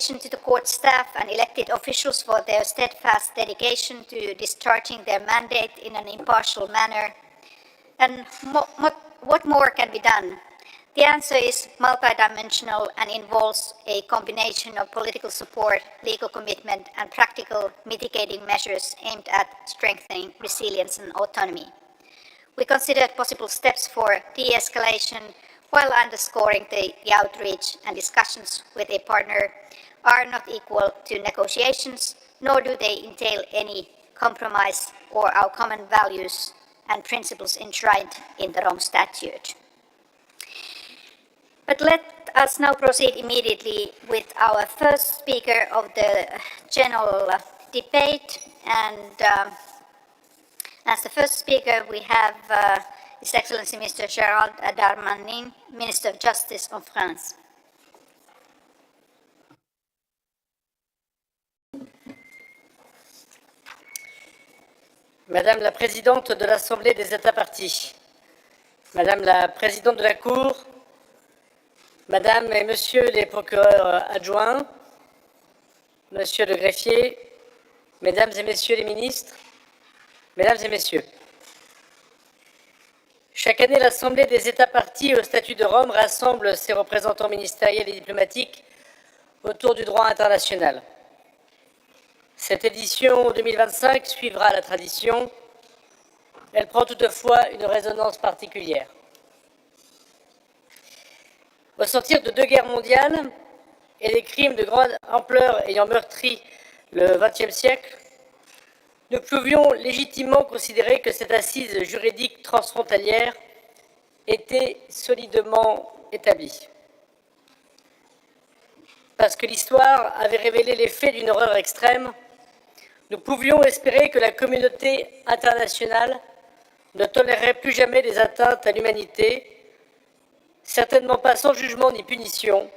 appreciation to the court staff and elected officials for their steadfast dedication to discharging their mandate in an impartial manner. And what more can be done? The answer is multidimensional and involves a combination of political support, legal commitment, and practical mitigating measures aimed at strengthening resilience and autonomy. We considered possible steps for de-escalation while underscoring the outreach and discussions with a partner are not equal to negotiations, nor do they entail any compromise or our common values and principles enshrined in the Rome Statute. But let us now proceed immediately with our first speaker of the general debate. And as the first speaker, we have His Excellency Mr. Gérald Darmanin, Minister of Justice of France. Madame la Présidente de l'Assemblée des États parties, Madame la Présidente de la Cour, Madame et Monsieur les procureurs adjoints, Monsieur le greffier, Mesdames et Messieurs les ministres, Mesdames et Messieurs. Chaque année, l'Assemblée des États parties au statut de Rome rassemble ses représentants ministériels et diplomatiques autour du droit international. Cette édition 2025 suivra la tradition. Elle prend toutefois une résonance particulière. Au sortir de deux guerres mondiales et des crimes de grande ampleur ayant meurtri le XXe siècle, nous pouvions légitimement considérer que cette assise juridique transfrontalière était solidement établie. Parce que l'histoire avait révélé les faits d'une horreur extrême, nous pouvions espérer que la communauté internationale ne tolérerait plus jamais des atteintes à l'humanité, certainement pas sans jugement ni punition,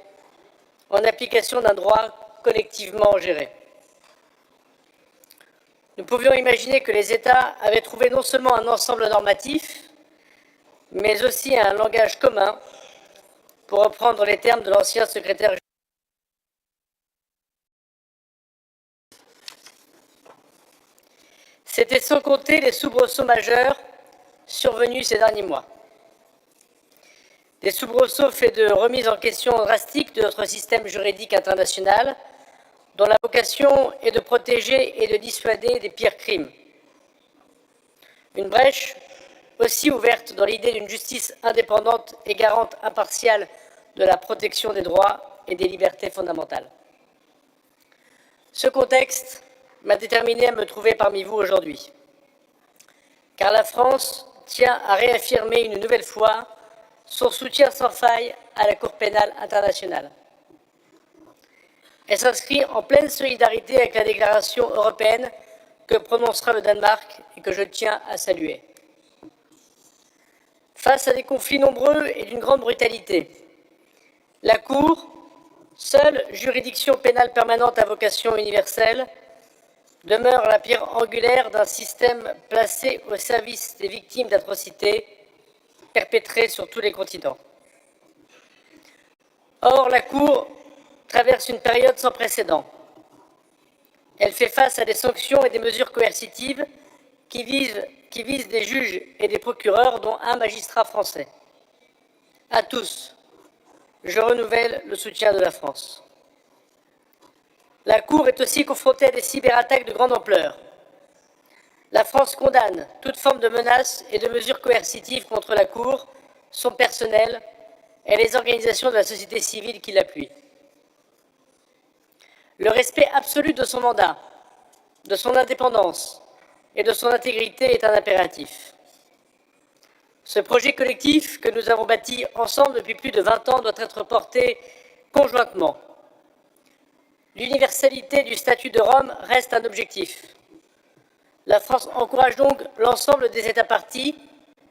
en application d'un droit collectivement géré. Nous pouvions imaginer que les États avaient trouvé non seulement un ensemble normatif, mais aussi un langage commun, pour reprendre les termes de l'ancien secrétaire général. C'était sans compter les soubresauts majeurs survenus ces derniers mois. Des soubresauts faits de remise en question drastique de notre système juridique international, dont la vocation est de protéger et de dissuader des pires crimes. Une brèche aussi ouverte dans l'idée d'une justice indépendante et garante impartiale de la protection des droits et des libertés fondamentales. Ce contexte m'a déterminé à me trouver parmi vous aujourd'hui, car la France tient à réaffirmer une nouvelle fois son soutien sans faille à la Cour pénale internationale. Elle s'inscrit en pleine solidarité avec la déclaration européenne que prononcera le Danemark et que je tiens à saluer. Face à des conflits nombreux et d'une grande brutalité, la Cour, seule juridiction pénale permanente à vocation universelle, demeure la pierre angulaire d'un système placé au service des victimes d'atrocités perpétrées sur tous les continents. Or, la Cour traverse une période sans précédent. Elle fait face à des sanctions et des mesures coercitives qui visent des juges et des procureurs, dont un magistrat français. À tous, je renouvelle le soutien de la France. La Cour est aussi confrontée à des cyberattaques de grande ampleur. La France condamne toute forme de menaces et de mesures coercitives contre la Cour, son personnel et les organisations de la société civile qui l'appuient. Le respect absolu de son mandat, de son indépendance et de son intégrité est un impératif. Ce projet collectif que nous avons bâti ensemble depuis plus de 20 ans doit être porté conjointement. L'universalité du statut de Rome reste un objectif. La France encourage donc l'ensemble des États parties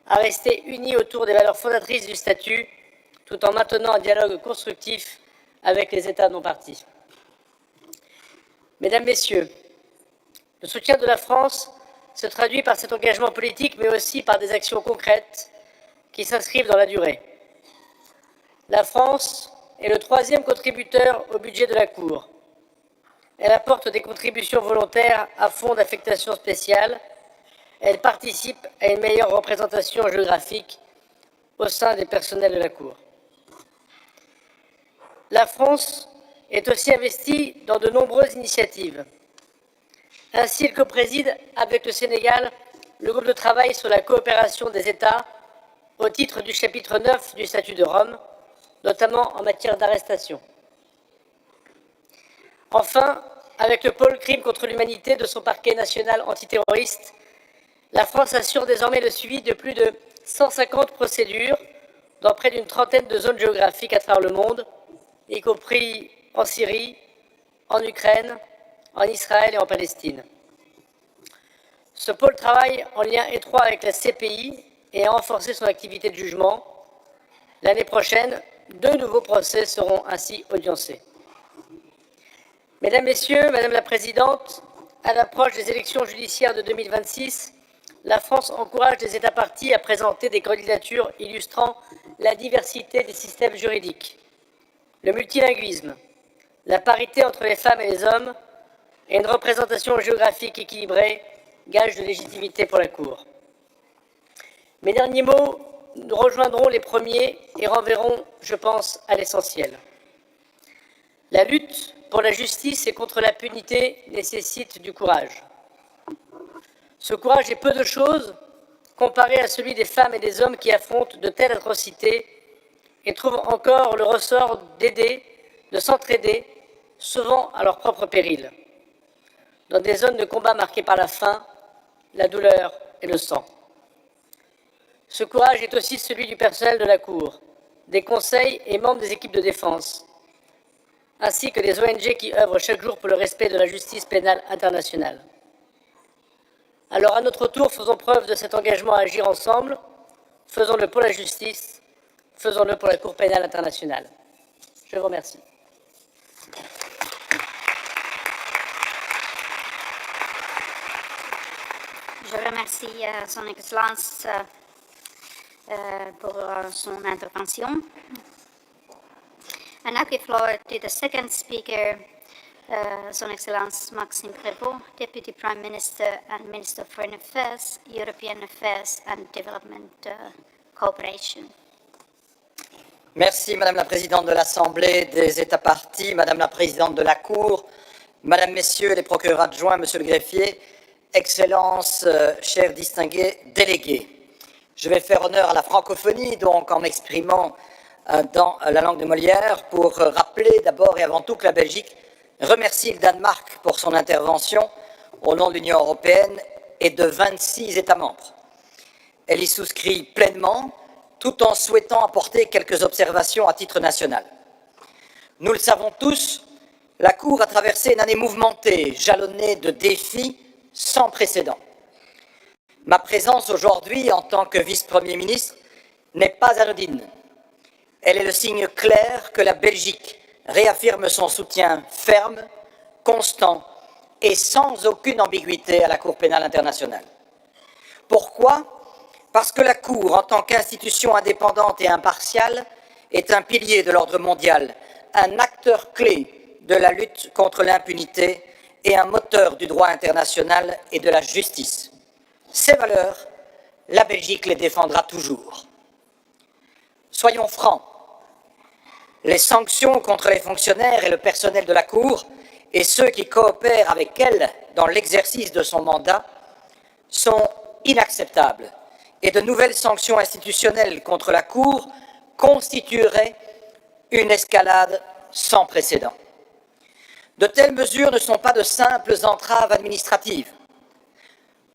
à rester unis autour des valeurs fondatrices du statut, tout en maintenant un dialogue constructif avec les États non parties. Mesdames, Messieurs, le soutien de la France se traduit par cet engagement politique, mais aussi par des actions concrètes qui s'inscrivent dans la durée. La France est le troisième contributeur au budget de la Cour, elle apporte des contributions volontaires à fonds d'affectation spéciale. Elle participe à une meilleure représentation géographique au sein des personnels de la Cour. La France est aussi investie dans de nombreuses initiatives. Ainsi, elle copréside avec le Sénégal le groupe de travail sur la coopération des États au titre du chapitre 9 du statut de Rome, notamment en matière d'arrestation. Enfin, avec le pôle crime contre l'humanité de son parquet national antiterroriste, la France assure désormais le suivi de plus de 150 procédures dans près d'une trentaine de zones géographiques à travers le monde, y compris en Syrie, en Ukraine, en Israël et en Palestine. Ce pôle travaille en lien étroit avec la CPI et a renforcé son activité de jugement. L'année prochaine, 2 nouveaux procès seront ainsi audiencés. Mesdames, Messieurs, Madame la Présidente, à l'approche des élections judiciaires de 2026, la France encourage les États parties à présenter des candidatures illustrant la diversité des systèmes juridiques, le multilinguisme, la parité entre les femmes et les hommes et une représentation géographique équilibrée, gage de légitimité pour la Cour. Mes derniers mots nous rejoindront les premiers et renverront, je pense, à l'essentiel. La lutte pour la justice et contre l'impunité nécessite du courage. Ce courage est peu de choses comparé à celui des femmes et des hommes qui affrontent de telles atrocités et trouvent encore le ressort d'aider, de s'entraider, souvent à leur propre péril, dans des zones de combat marquées par la faim, la douleur et le sang. Ce courage est aussi celui du personnel de la Cour, des conseils et membres des équipes de défense, ainsi que des ONG qui œuvrent chaque jour pour le respect de la justice pénale internationale. Alors, à notre tour, faisons preuve de cet engagement à agir ensemble, faisons-le pour la justice, faisons-le pour la Cour pénale internationale. Je vous remercie. Je remercie Son Excellence pour son intervention. I now give floor to the second speaker, Son Excellence Maxime Prévost, Deputy Prime Minister and Minister of Foreign Affairs, European Affairs and Development Cooperation. Merci Madame la Présidente de l'Assemblée des États parties, Madame la Présidente de la Cour, Madame, Messieurs les procureurs adjoints, Monsieur le greffier, Excellences, chers distingués délégués. Je vais faire honneur à la francophonie, donc en m'exprimant dans la langue de Molière, pour rappeler d'abord et avant tout que la Belgique remercie le Danemark pour son intervention au nom de l'Union européenne et de 26 États membres. Elle y souscrit pleinement, tout en souhaitant apporter quelques observations à titre national. Nous le savons tous, la Cour a traversé une année mouvementée, jalonnée de défis sans précédent. Ma présence aujourd'hui en tant que vice-premier ministre n'est pas anodine. Elle est le signe clair que la Belgique réaffirme son soutien ferme, constant et sans aucune ambiguïté à la Cour pénale internationale. Pourquoi ? Parce que la Cour, en tant qu'institution indépendante et impartiale, est un pilier de l'ordre mondial, un acteur clé de la lutte contre l'impunité et un moteur du droit international et de la justice. Ces valeurs, la Belgique les défendra toujours. Soyons francs, les sanctions contre les fonctionnaires et le personnel de la Cour et ceux qui coopèrent avec elle dans l'exercice de son mandat sont inacceptables et de nouvelles sanctions institutionnelles contre la Cour constitueraient une escalade sans précédent. De telles mesures ne sont pas de simples entraves administratives.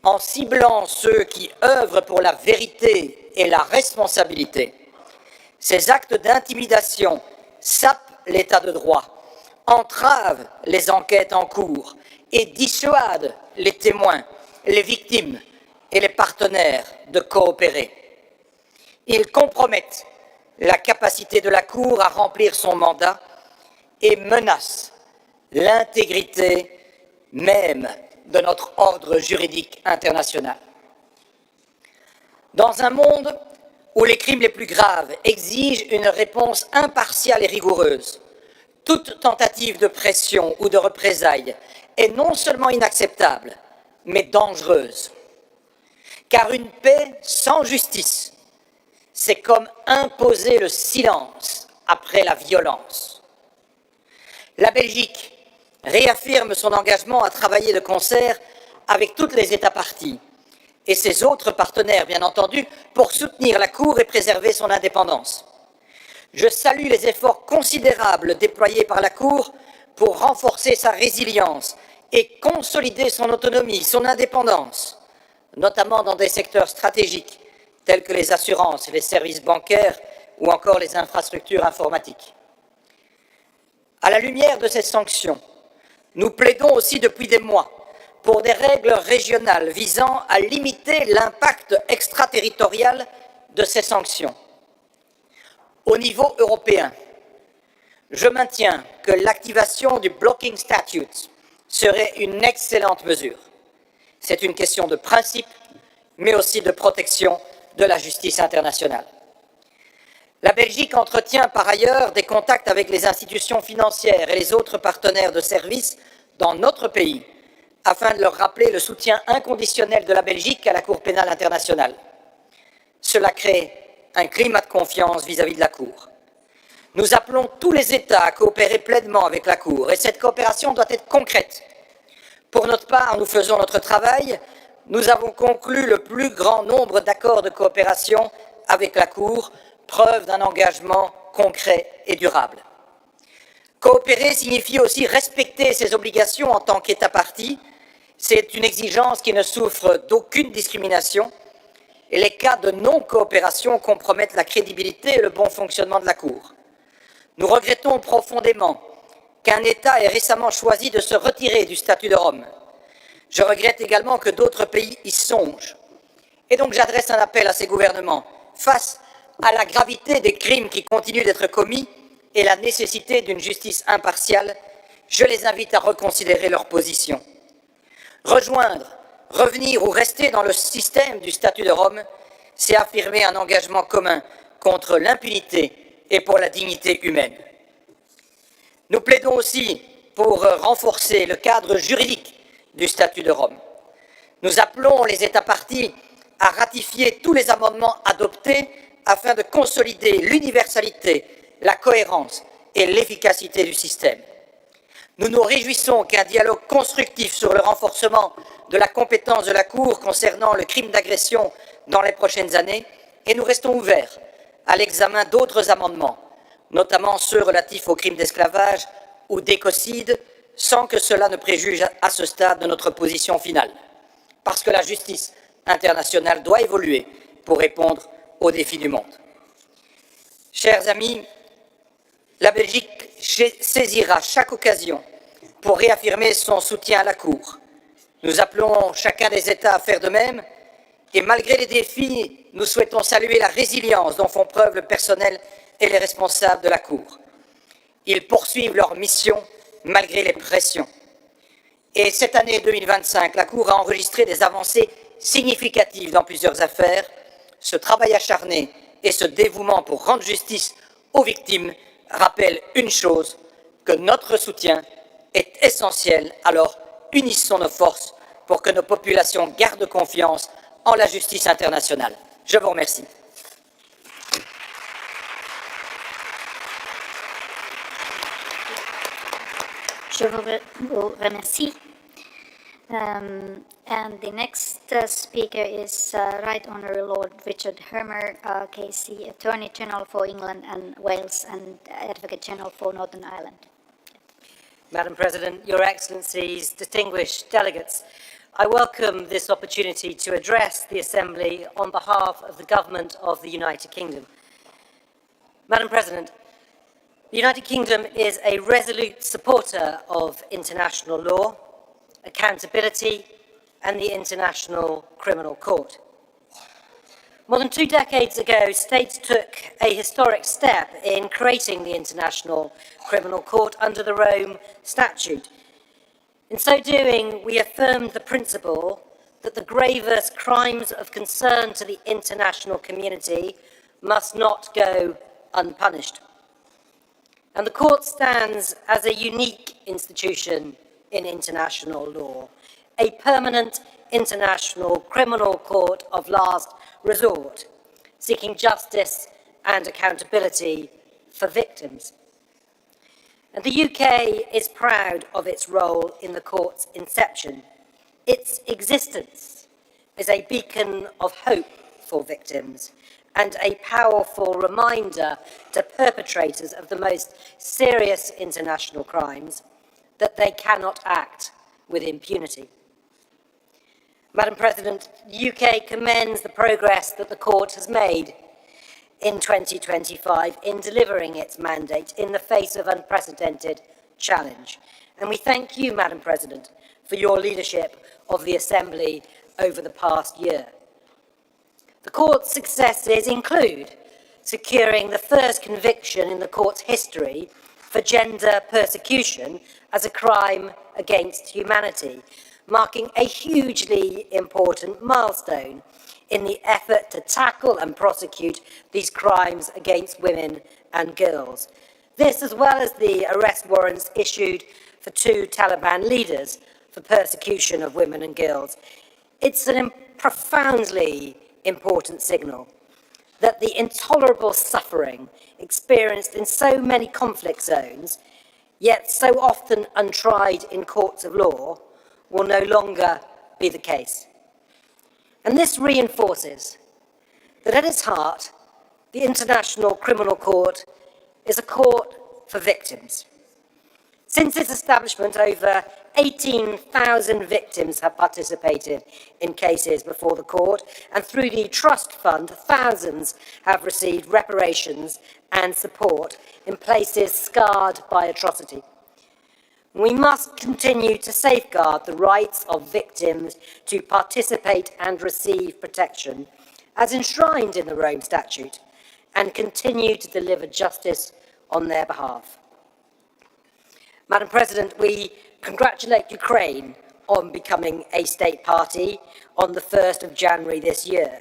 En ciblant ceux qui œuvrent pour la vérité et la responsabilité, ces actes d'intimidation sapent l'état de droit, entravent les enquêtes en cours et dissuadent les témoins, les victimes et les partenaires de coopérer. Ils compromettent la capacité de la Cour à remplir son mandat et menacent l'intégrité même de notre ordre juridique international. Dans un monde où les crimes les plus graves exigent une réponse impartiale et rigoureuse, Toute tentative de pression ou de représailles est non seulement inacceptable, mais dangereuse. Car une paix sans justice, c'est comme imposer le silence après la violence. La Belgique réaffirme son engagement à travailler de concert avec toutes les États parties et ses autres partenaires, bien entendu, pour soutenir la Cour et préserver son indépendance. Je salue les efforts considérables déployés par la Cour pour renforcer sa résilience et consolider son autonomie, son indépendance, notamment dans des secteurs stratégiques tels que les assurances, les services bancaires ou encore les infrastructures informatiques. À la lumière de ces sanctions, nous plaidons aussi depuis des mois pour des règles régionales visant à limiter l'impact extraterritorial de ces sanctions. Au niveau européen, je maintiens que l'activation du blocking statute serait une excellente mesure. C'est une question de principe, mais aussi de protection de la justice internationale. La Belgique entretient par ailleurs des contacts avec les institutions financières et les autres partenaires de services dans notre pays, afin de leur rappeler le soutien inconditionnel de la Belgique à la Cour pénale internationale. Cela crée un climat de confiance vis-à-vis de la Cour. Nous appelons tous les États à coopérer pleinement avec la Cour, et cette coopération doit être concrète. Pour notre part, nous faisons notre travail. Nous avons conclu le plus grand nombre d'accords de coopération avec la Cour, preuve d'un engagement concret et durable. Coopérer signifie aussi respecter ses obligations en tant qu'État partie. C'est une exigence qui ne souffre d'aucune discrimination, et les cas de non-coopération compromettent la crédibilité et le bon fonctionnement de la Cour. Nous regrettons profondément qu'un État ait récemment choisi de se retirer du statut de Rome. Je regrette également que d'autres pays y songent. Et donc j'adresse un appel à ces gouvernements. Face à la gravité des crimes qui continuent d'être commis et la nécessité d'une justice impartiale, je les invite à reconsidérer leur position. Rejoindre, revenir ou rester dans le système du statut de Rome, c'est affirmer un engagement commun contre l'impunité et pour la dignité humaine. Nous plaidons aussi pour renforcer le cadre juridique du statut de Rome. Nous appelons les États parties à ratifier tous les amendements adoptés afin de consolider l'universalité, la cohérence et l'efficacité du système. Nous nous réjouissons qu'un dialogue constructif sur le renforcement de la compétence de la Cour concernant le crime d'agression dans les prochaines années, et nous restons ouverts à l'examen d'autres amendements, notamment ceux relatifs aux crimes d'esclavage ou d'écocide, sans que cela ne préjuge à ce stade de notre position finale, parce que la justice internationale doit évoluer pour répondre aux défis du monde. Chers amis, la Belgique saisira chaque occasion pour réaffirmer son soutien à la Cour. Nous appelons chacun des États à faire de même, et malgré les défis, nous souhaitons saluer la résilience dont font preuve le personnel et les responsables de la Cour. Ils poursuivent leur mission malgré les pressions. Et cette année 2025, la Cour a enregistré des avancées significatives dans plusieurs affaires. Ce travail acharné et ce dévouement pour rendre justice aux victimes rappellent une chose, que notre soutien est essentiel. Alors, unissons nos forces pour que nos populations gardent confiance en la justice internationale. Je vous remercie. Je vous remercie. And the next speaker is Right Honourable Lord Richard Hermer, KC, Attorney General for England and Wales and Advocate General for Northern Ireland. Madam President, Your Excellencies, distinguished delegates, I welcome this opportunity to address the Assembly on behalf of the Government of the United Kingdom. Madam President, the United Kingdom is a resolute supporter of international law, accountability, and the International Criminal Court. More than 2 decades ago, states took a historic step in creating the International Criminal Court under the Rome Statute. In so doing, we affirmed the principle that the gravest crimes of concern to the international community must not go unpunished. And the court stands as a unique institution in international law, a permanent international criminal court of last resort, seeking justice and accountability for victims. And the UK is proud of its role in the court's inception. Its existence is a beacon of hope for victims and a powerful reminder to perpetrators of the most serious international crimes that they cannot act with impunity. Madam President, the UK commends the progress that the court has made in 2025 in delivering its mandate in the face of unprecedented challenge. And we thank you, Madam President, for your leadership of the Assembly over the past year. The court's successes include securing the first conviction in the court's history for gender persecution as a crime against humanity, marking a hugely important milestone in the effort to tackle and prosecute these crimes against women and girls. This, as well as the arrest warrants issued for 2 Taliban leaders for persecution of women and girls. It's a profoundly important signal that the intolerable suffering experienced in so many conflict zones, yet so often untried in courts of law, will no longer be the case. And this reinforces that at its heart, the International Criminal Court is a court for victims. Since its establishment, over 18,000 victims have participated in cases before the court, and through the Trust Fund, thousands have received reparations and support in places scarred by atrocity. We must continue to safeguard the rights of victims to participate and receive protection, as enshrined in the Rome Statute, and continue to deliver justice on their behalf. Madam President, we congratulate Ukraine on becoming a state party on the 1st of January this year,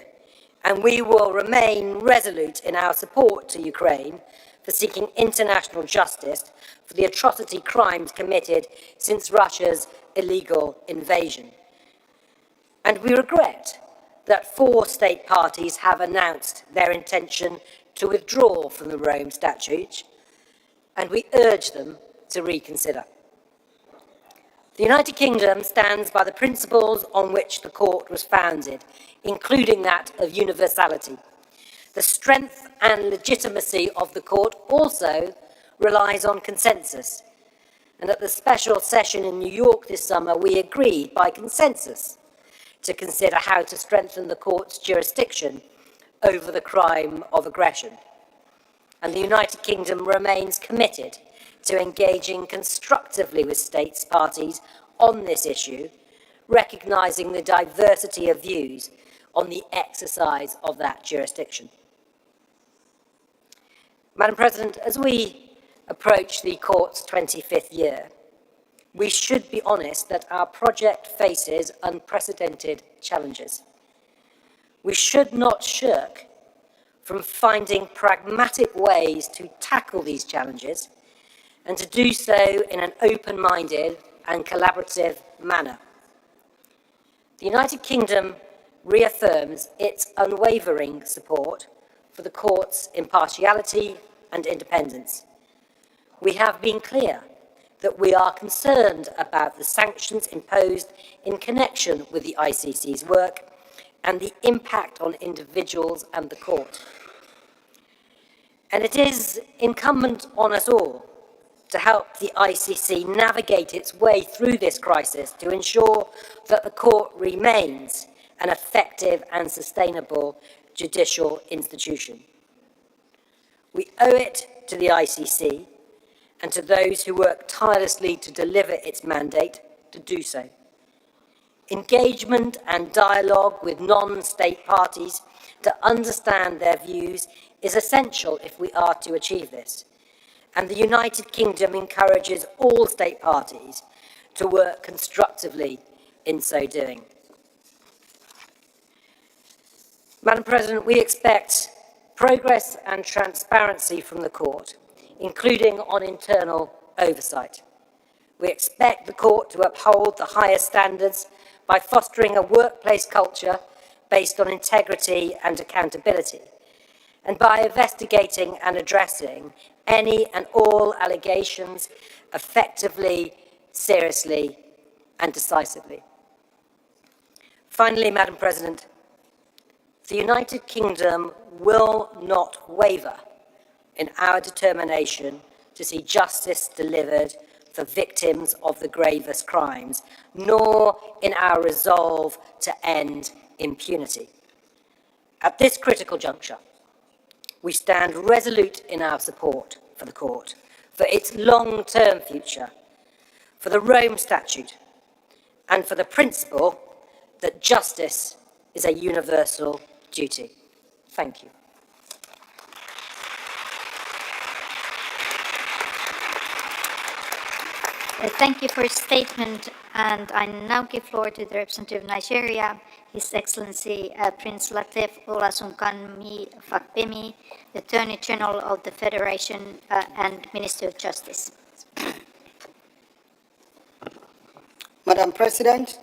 and we will remain resolute in our support to Ukraine for seeking international justice for the atrocity crimes committed since Russia's illegal invasion. And we regret that 4 state parties have announced their intention to withdraw from the Rome Statute, and we urge them to reconsider. The United Kingdom stands by the principles on which the court was founded, including that of universality. The strength and legitimacy of the court also relies on consensus. And at the special session in New York this summer, we agreed by consensus to consider how to strengthen the court's jurisdiction over the crime of aggression. And the United Kingdom remains committed to engaging constructively with states parties on this issue, recognising the diversity of views on the exercise of that jurisdiction. Madam President, as we approach the court's 25th year, we should be honest that our project faces unprecedented challenges. We should not shirk from finding pragmatic ways to tackle these challenges, and to do so in an open-minded and collaborative manner. The United Kingdom reaffirms its unwavering support for the court's impartiality and independence. We have been clear that we are concerned about the sanctions imposed in connection with the ICC's work and the impact on individuals and the court. And it is incumbent on us all to help the ICC navigate its way through this crisis to ensure that the court remains an effective and sustainable judicial institution. We owe it to the ICC and to those who work tirelessly to deliver its mandate to do so. Engagement and dialogue with non-state parties to understand their views is essential if we are to achieve this. And the United Kingdom encourages all state parties to work constructively in so doing. Madam President, we expect progress and transparency from the court including on internal oversight. We expect the court to uphold the highest standards by fostering a workplace culture based on integrity and accountability, and by investigating and addressing any and all allegations effectively, seriously, and decisively. Finally, Madam President, the United Kingdom will not waver in our determination to see justice delivered for victims of the gravest crimes, nor in our resolve to end impunity. At this critical juncture, we stand resolute in our support for the court, for its long-term future, for the Rome Statute, and for the principle that justice is a universal duty. Thank you. Thank you for your statement, and I now give floor to the representative of Nigeria, His Excellency Prince Lateef Olasunkanmi Fakpemi, the Attorney General of the Federation and Minister of Justice. Madam President,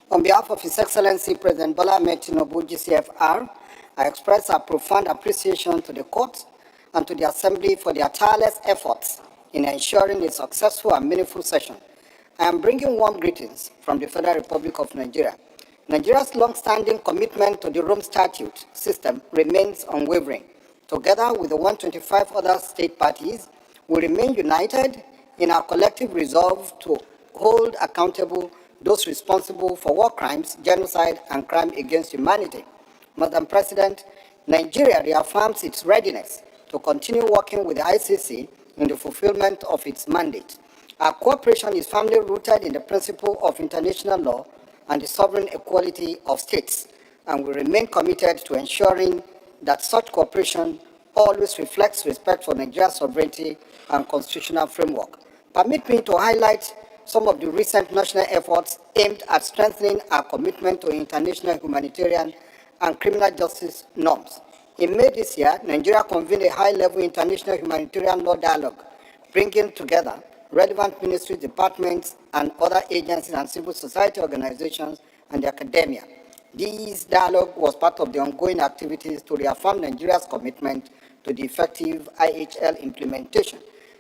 on behalf of His Excellency President Bola Ahmed Tinubu, GCFR, I express our profound appreciation to the court and to the Assembly for their tireless efforts in ensuring a successful and meaningful session. I am bringing warm greetings from the Federal Republic of Nigeria. Nigeria's long-standing commitment to the Rome Statute system remains unwavering. Together with the 125 other state parties, we remain united in our collective resolve to hold accountable those responsible for war crimes, genocide, and crime against humanity. Madam President, Nigeria reaffirms its readiness to continue working with the ICC in the fulfillment of its mandate. Our cooperation is firmly rooted in the principle of international law and the sovereign equality of states, and we remain committed to ensuring that such cooperation always reflects respect for Nigeria's sovereignty and constitutional framework. Permit me to highlight some of the recent national efforts aimed at strengthening our commitment to international humanitarian and criminal justice norms. In May this year, Nigeria convened a high-level international humanitarian law dialogue, bringing together relevant ministries, departments, and other agencies and civil society organizations and academia. This dialogue was part of the ongoing activities to reaffirm Nigeria's commitment to the effective IHL implementation.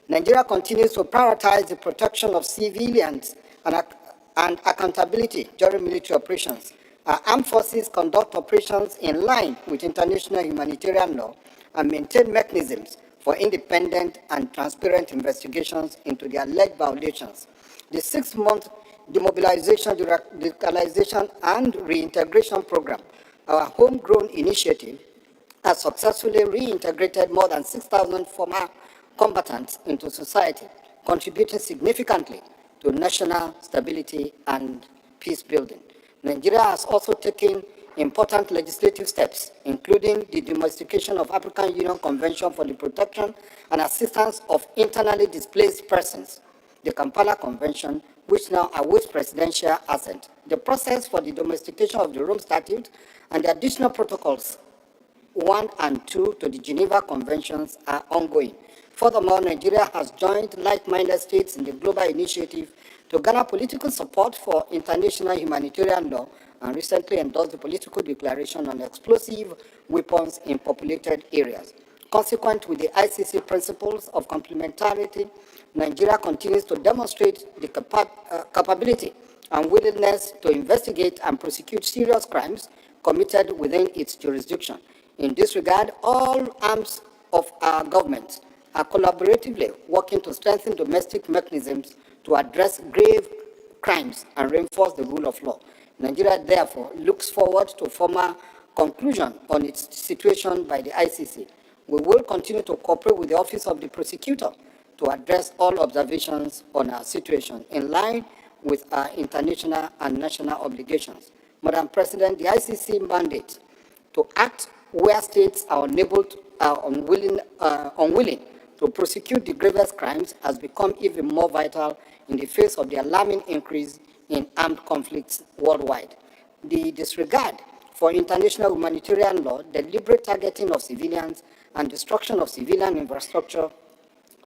Nigeria continues to prioritize the protection of civilians and accountability during military operations. Our armed forces conduct operations in line with international humanitarian law and maintain mechanisms for independent and transparent investigations into the alleged violations. The 6-month demobilization, radicalization, and reintegration program, our homegrown initiative, has successfully reintegrated more than 6,000 former combatants into society, contributing significantly to national stability and peace building. Nigeria has also taken important legislative steps, including the domestication of African Union Convention for the Protection and Assistance of Internally Displaced Persons, the Kampala Convention, which now awaits presidential assent. The process for the domestication of the Rome Statute and the additional protocols 1 and 2 to the Geneva Conventions are ongoing. Furthermore, Nigeria has joined like-minded states in the global initiative to garner political support for international humanitarian law and recently endorsed the political declaration on explosive weapons in populated areas. Consequent with the ICC principles of complementarity, Nigeria continues to demonstrate the capability and willingness to investigate and prosecute serious crimes committed within its jurisdiction. In this regard, all arms of our government are collaboratively working to strengthen domestic mechanisms to address grave crimes and reinforce the rule of law. Nigeria, therefore, looks forward to formal conclusion on its situation by the ICC. We will continue to cooperate with the Office of the Prosecutor to address all observations on our situation in line with our international and national obligations. Madam President, the ICC mandate to act where states are unwilling to prosecute the gravest crimes has become even more vital in the face of the alarming increase in armed conflicts worldwide. The disregard for international humanitarian law, deliberate targeting of civilians, and destruction of civilian infrastructure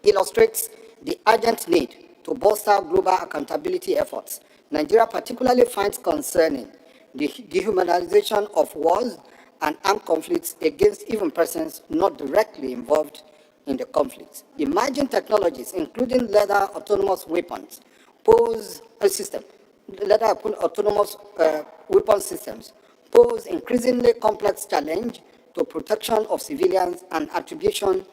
illustrates the urgent need to bolster global accountability efforts. Nigeria particularly finds concerning the dehumanization of wars and armed conflicts against even persons not directly involved in the conflicts. Emerging technologies, including leather autonomous weapons, weapon systems pose increasingly complex challenge to protection of civilians and attribution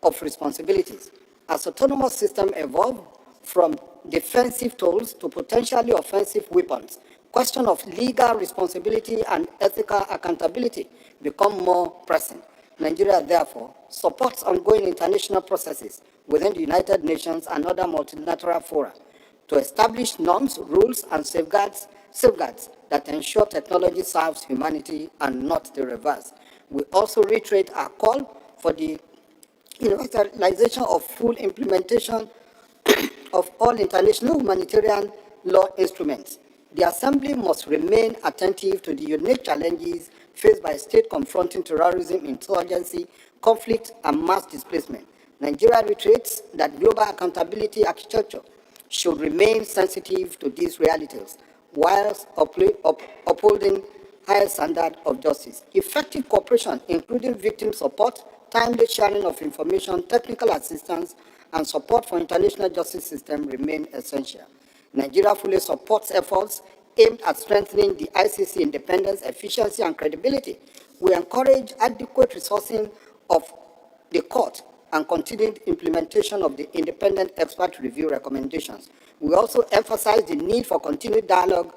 of responsibilities. As autonomous systems evolve from defensive tools to potentially offensive weapons, question of legal responsibility and ethical accountability become more pressing. Nigeria, therefore, supports ongoing international processes within the United Nations and other multilateral fora to establish norms, rules, and safeguards that ensure technology serves humanity and not the reverse. We also reiterate our call for the universalization of full implementation of all international humanitarian law instruments. The Assembly must remain attentive to the unique challenges faced by states confronting terrorism, insurgency, conflict, and mass displacement. Nigeria reiterates that global accountability architecture should remain sensitive to these realities, whilst upholding higher standards of justice. Effective cooperation, including victim support, timely sharing of information, technical assistance, and support for international justice system remain essential. Nigeria fully supports efforts aimed at strengthening the ICC independence, efficiency, and credibility. We encourage adequate resourcing of the court and continued implementation of the independent expert review recommendations. We also emphasize the need for continued dialogue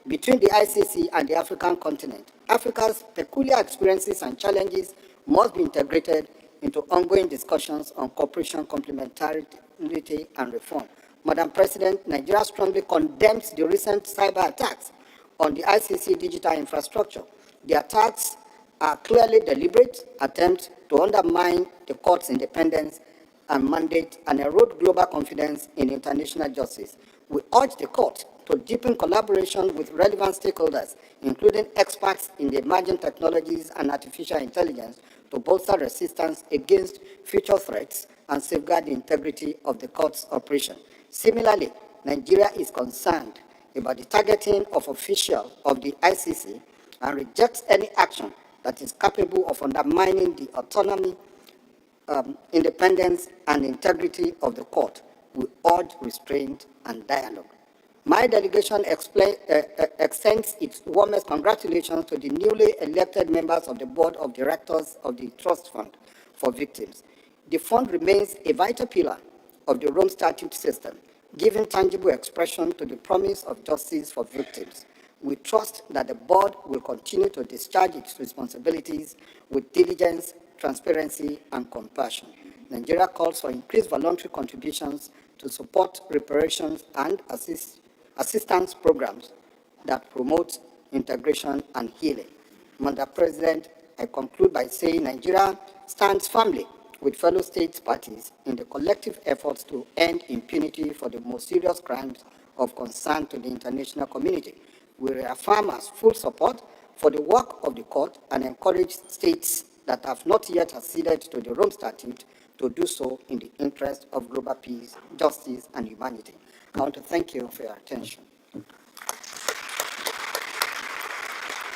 between the ICC and the African continent. Africa's peculiar experiences and challenges must be integrated into ongoing discussions on cooperation, complementarity, and reform. Madam President, Nigeria strongly condemns the recent cyber attacks on the ICC digital infrastructure. The attacks are clearly deliberate attempts to undermine the court's independence and mandate and erode global confidence in international justice. We urge the court to deepen collaboration with relevant stakeholders, including experts in the emerging technologies and artificial intelligence, to bolster resistance against future threats and safeguard the integrity of the court's operation. Similarly, Nigeria is concerned about the targeting of officials of the ICC and rejects any action that is capable of undermining the autonomy, independence, and integrity of the court. We urge restraint and dialogue. My delegation extends its warmest congratulations to the newly elected members of the Board of Directors of the Trust Fund for Victims. The fund remains a vital pillar of the Rome Statute system, giving tangible expression to the promise of justice for victims. We trust that the board will continue to discharge its responsibilities with diligence, transparency, and compassion. Nigeria calls for increased voluntary contributions to support reparations and assistance programs that promote integration and healing. Madam President, I conclude by saying Nigeria stands firmly with fellow states parties in the collective efforts to end impunity for the most serious crimes of concern to the international community. We reaffirm our full support for the work of the court and encourage states that have not yet acceded to the Rome Statute to do so in the interest of global peace, justice, and humanity. I want to thank you for your attention.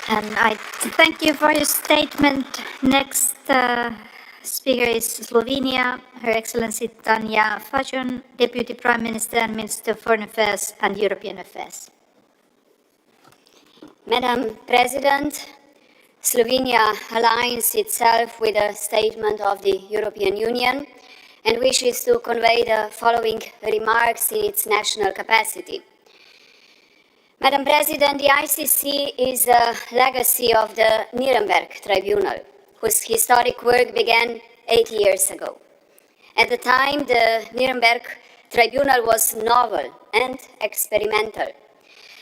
And I thank you for your statement. Next speaker is Slovenia, Her Excellency Tanja Fajon, Deputy Prime Minister and Minister of Foreign Affairs and European Affairs. Madam President, Slovenia aligns itself with the statement of the European Union and wishes to convey the following remarks in its national capacity. Madam President, the ICC is a legacy of the Nuremberg Tribunal, whose historic work began 8 years ago. At the time, the Nuremberg Tribunal was novel and experimental.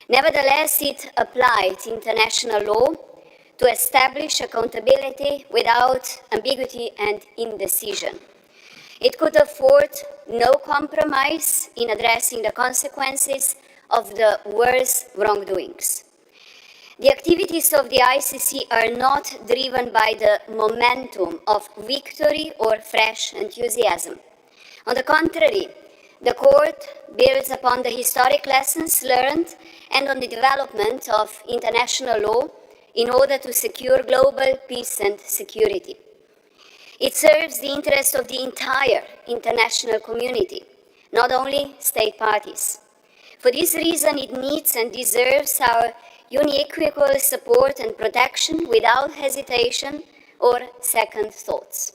Nevertheless, it applied international law to establish accountability without ambiguity and indecision. It could afford no compromise in addressing the consequences of the worst wrongdoings. The activities of the ICC are not driven by the momentum of victory or fresh enthusiasm. On the contrary, the Court builds upon the historic lessons learned and on the development of international law in order to secure global peace and security. It serves the interests of the entire international community, not only state parties. For this reason, it needs and deserves our unequivocal support and protection without hesitation or second thoughts.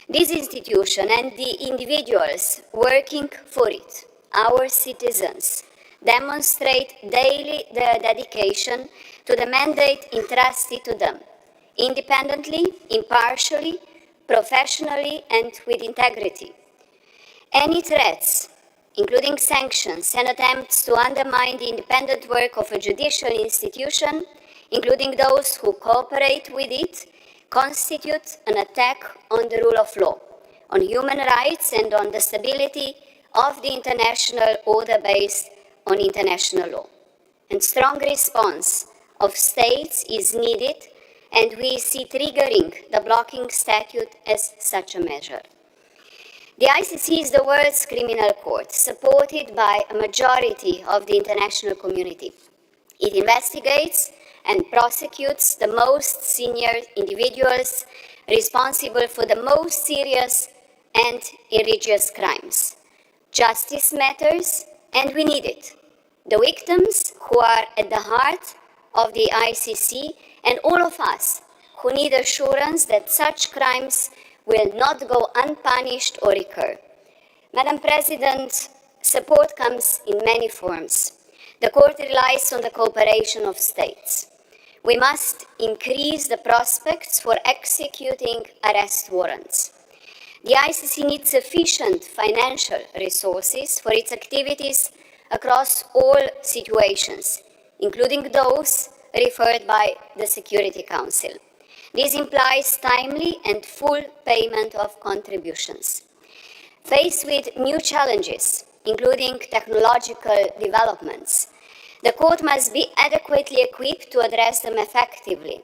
This institution and the individuals working for it, our citizens, demonstrate daily their dedication to the mandate entrusted to them, independently, impartially, professionally, and with integrity. Any threats, including sanctions and attempts to undermine the independent work of a judicial institution, including those who cooperate with it, constitute an attack on the rule of law, on human rights, and on the stability of the international order based on international law. And strong response of states is needed, and we see triggering the blocking statute as such a measure. The ICC is the world's criminal court, supported by a majority of the international community. It investigates and prosecutes the most senior individuals responsible for the most serious and egregious crimes. Justice matters, and we need it. The victims who are at the heart of the ICC, and all of us who need assurance that such crimes will not go unpunished or recur. Madam President, support comes in many forms. The Court relies on the cooperation of states. We must increase the prospects for executing arrest warrants. The ICC needs sufficient financial resources for its activities across all situations, including those referred by the Security Council. This implies timely and full payment of contributions. Faced with new challenges, including technological developments, the Court must be adequately equipped to address them effectively.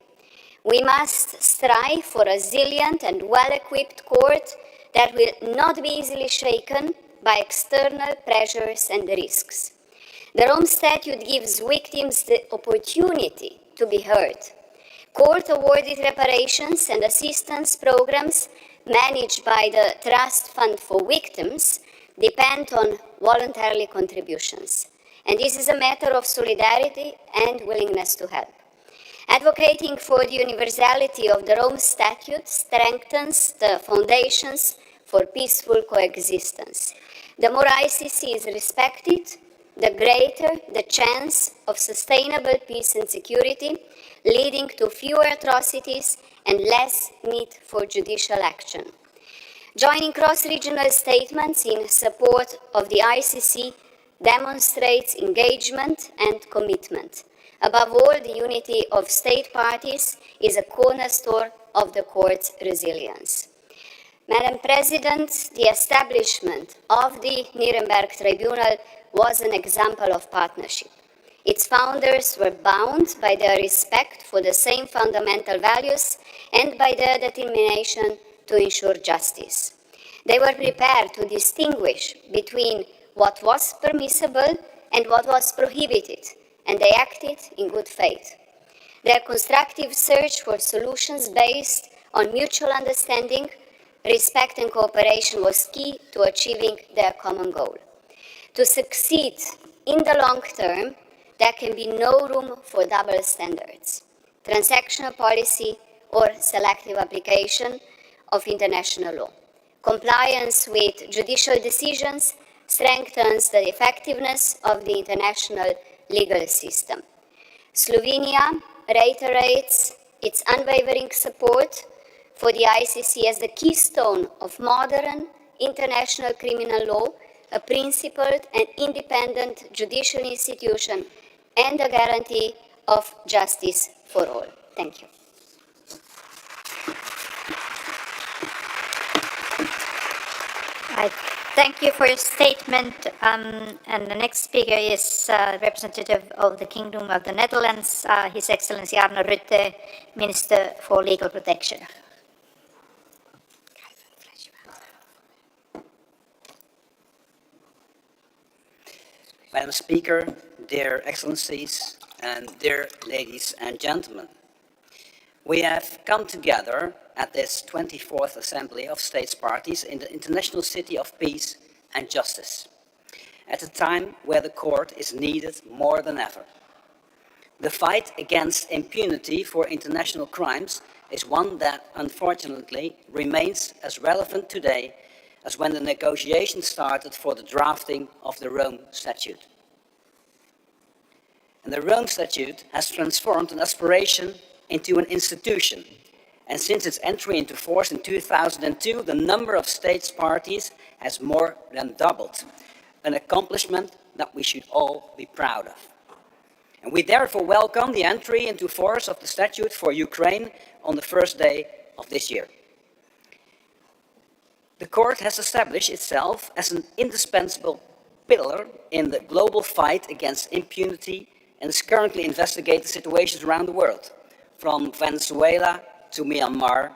We must strive for a resilient and well-equipped court that will not be easily shaken by external pressures and risks. The Rome Statute gives victims the opportunity to be heard. Court-awarded reparations and assistance programs managed by the Trust Fund for Victims depend on voluntary contributions. And this is a matter of solidarity and willingness to help. Advocating for the universality of the Rome Statute strengthens the foundations for peaceful coexistence. The more ICC is respected, the greater the chance of sustainable peace and security, leading to fewer atrocities and less need for judicial action. Joining cross-regional statements in support of the ICC demonstrates engagement and commitment. Above all, the unity of state parties is a cornerstone of the Court's resilience. Madam President, the establishment of the Nuremberg Tribunal was an example of partnership. Its founders were bound by their respect for the same fundamental values and by their determination to ensure justice. They were prepared to distinguish between what was permissible and what was prohibited, and they acted in good faith. Their constructive search for solutions based on mutual understanding, respect, and cooperation was key to achieving their common goal. To succeed in the long term, there can be no room for double standards, transactional policy, or selective application of international law. Compliance with judicial decisions strengthens the effectiveness of the international legal system. Slovenia reiterates its unwavering support for the ICC as the keystone of modern international criminal law, a principled and independent judicial institution, and a guarantee of justice for all. Thank you. I thank you for your statement. And the next speaker is representative of the Kingdom of the Netherlands, His Excellency Arno Rutte, Minister for Legal Protection. Madam Speaker, dear Excellencies, and dear ladies and gentlemen. We have come together at this 24th Assembly of States Parties in the International City of Peace and Justice, at a time where the court is needed more than ever. The fight against impunity for international crimes is one that, unfortunately, remains as relevant today as when the negotiations started for the drafting of the Rome Statute. And the Rome Statute has transformed an aspiration into an institution, and since its entry into force in 2002, the number of states parties has more than doubled, an accomplishment that we should all be proud of. And we therefore welcome the entry into force of the statute for Ukraine on the first day of this year. The court has established itself as an indispensable pillar in the global fight against impunity and is currently investigating situations around the world, from Venezuela to Myanmar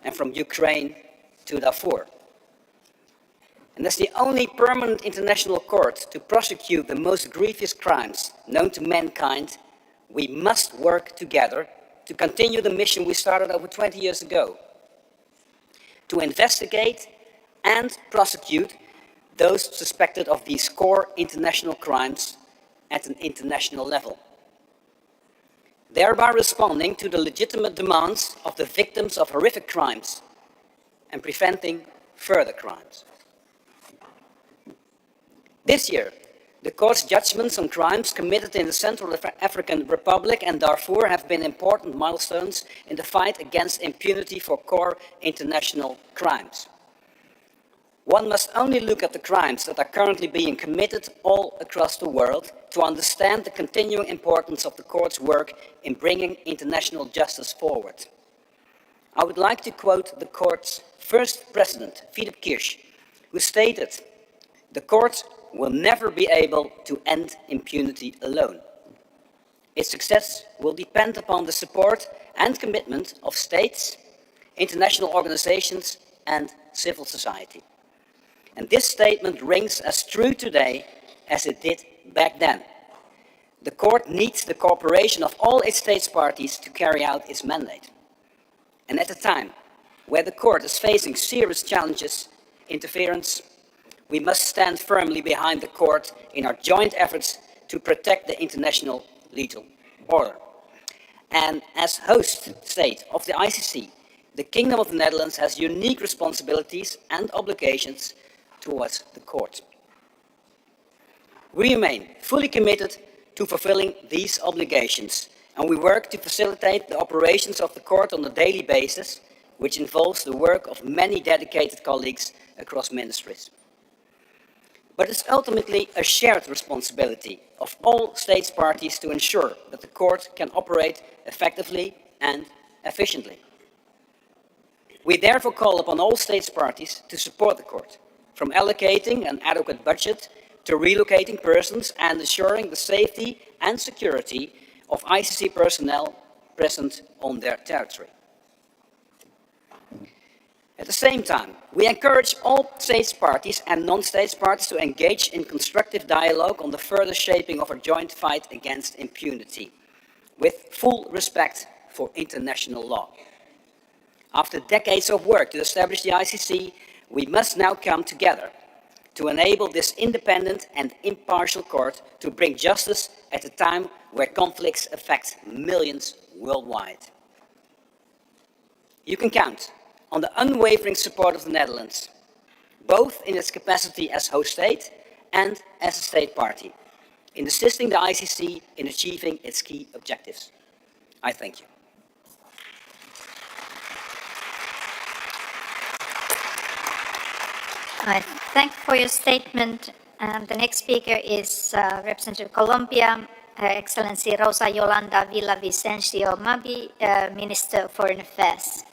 and from Ukraine to Darfur. And as the only permanent international court to prosecute the most grievous crimes known to mankind, we must work together to continue the mission we started over 20 years ago, to investigate and prosecute those suspected of these core international crimes at an international level, thereby responding to the legitimate demands of the victims of horrific crimes and preventing further crimes. This year, the court's judgments on crimes committed in the Central African Republic and Darfur have been important milestones in the fight against impunity for core international crimes. One must only look at the crimes that are currently being committed all across the world to understand the continuing importance of the court's work in bringing international justice forward. I would like to quote the court's first president, Philip Kirsch, who stated, "The court will never be able to end impunity alone. Its success will depend upon the support and commitment of states, international organizations, and civil society." And this statement rings as true today as it did back then. The court needs the cooperation of all its states parties to carry out its mandate. And at a time where the court is facing serious challenges, interference, we must stand firmly behind the court in our joint efforts to protect the international legal order. And as host state of the ICC, the Kingdom of the Netherlands has unique responsibilities and obligations towards the court. We remain fully committed to fulfilling these obligations, and we work to facilitate the operations of the court on a daily basis, which involves the work of many dedicated colleagues across ministries. But it's ultimately a shared responsibility of all states parties to ensure that the court can operate effectively and efficiently. We therefore call upon all states parties to support the court, from allocating an adequate budget to relocating persons and ensuring the safety and security of ICC personnel present on their territory. At the same time, we encourage all states parties and non-states parties to engage in constructive dialogue on the further shaping of our joint fight against impunity, with full respect for international law. After decades of work to establish the ICC, we must now come together to enable this independent and impartial court to bring justice at a time where conflicts affect millions worldwide. You can count on the unwavering support of the Netherlands, both in its capacity as host state and as a state party, in assisting the ICC in achieving its key objectives. I thank you. I thank you for your statement. The next speaker is Representative Colombia, Her Excellency Rosa Yolanda Villavicencio Mabi, Minister of Foreign Affairs.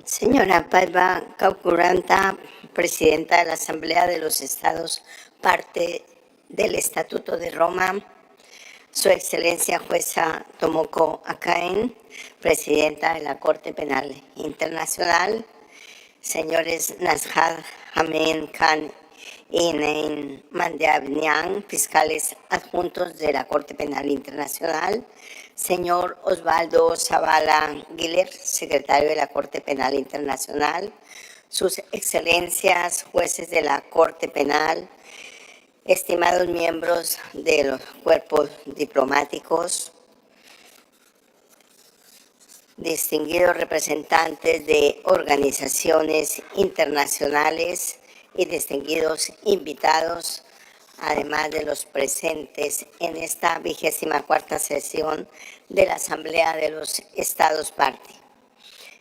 Señora Paiva Kaukuranta, Presidenta de la Asamblea de los Estados, parte del Estatuto de Roma, Su Excelencia Jueza Tomoko Akain, Presidenta de la Corte Penal Internacional, señores Nazhad Hamen Khan y Nein Mandiabnian, fiscales adjuntos de la Corte Penal Internacional, señor Osvaldo Zavala Guiller, secretario de la Corte Penal Internacional, sus excelencias, jueces de la Corte Penal, estimados miembros de los cuerpos diplomáticos, distinguidos representantes de organizaciones internacionales y distinguidos invitados, además de los presentes en esta 24ª sesión de la Asamblea de los Estados Parte.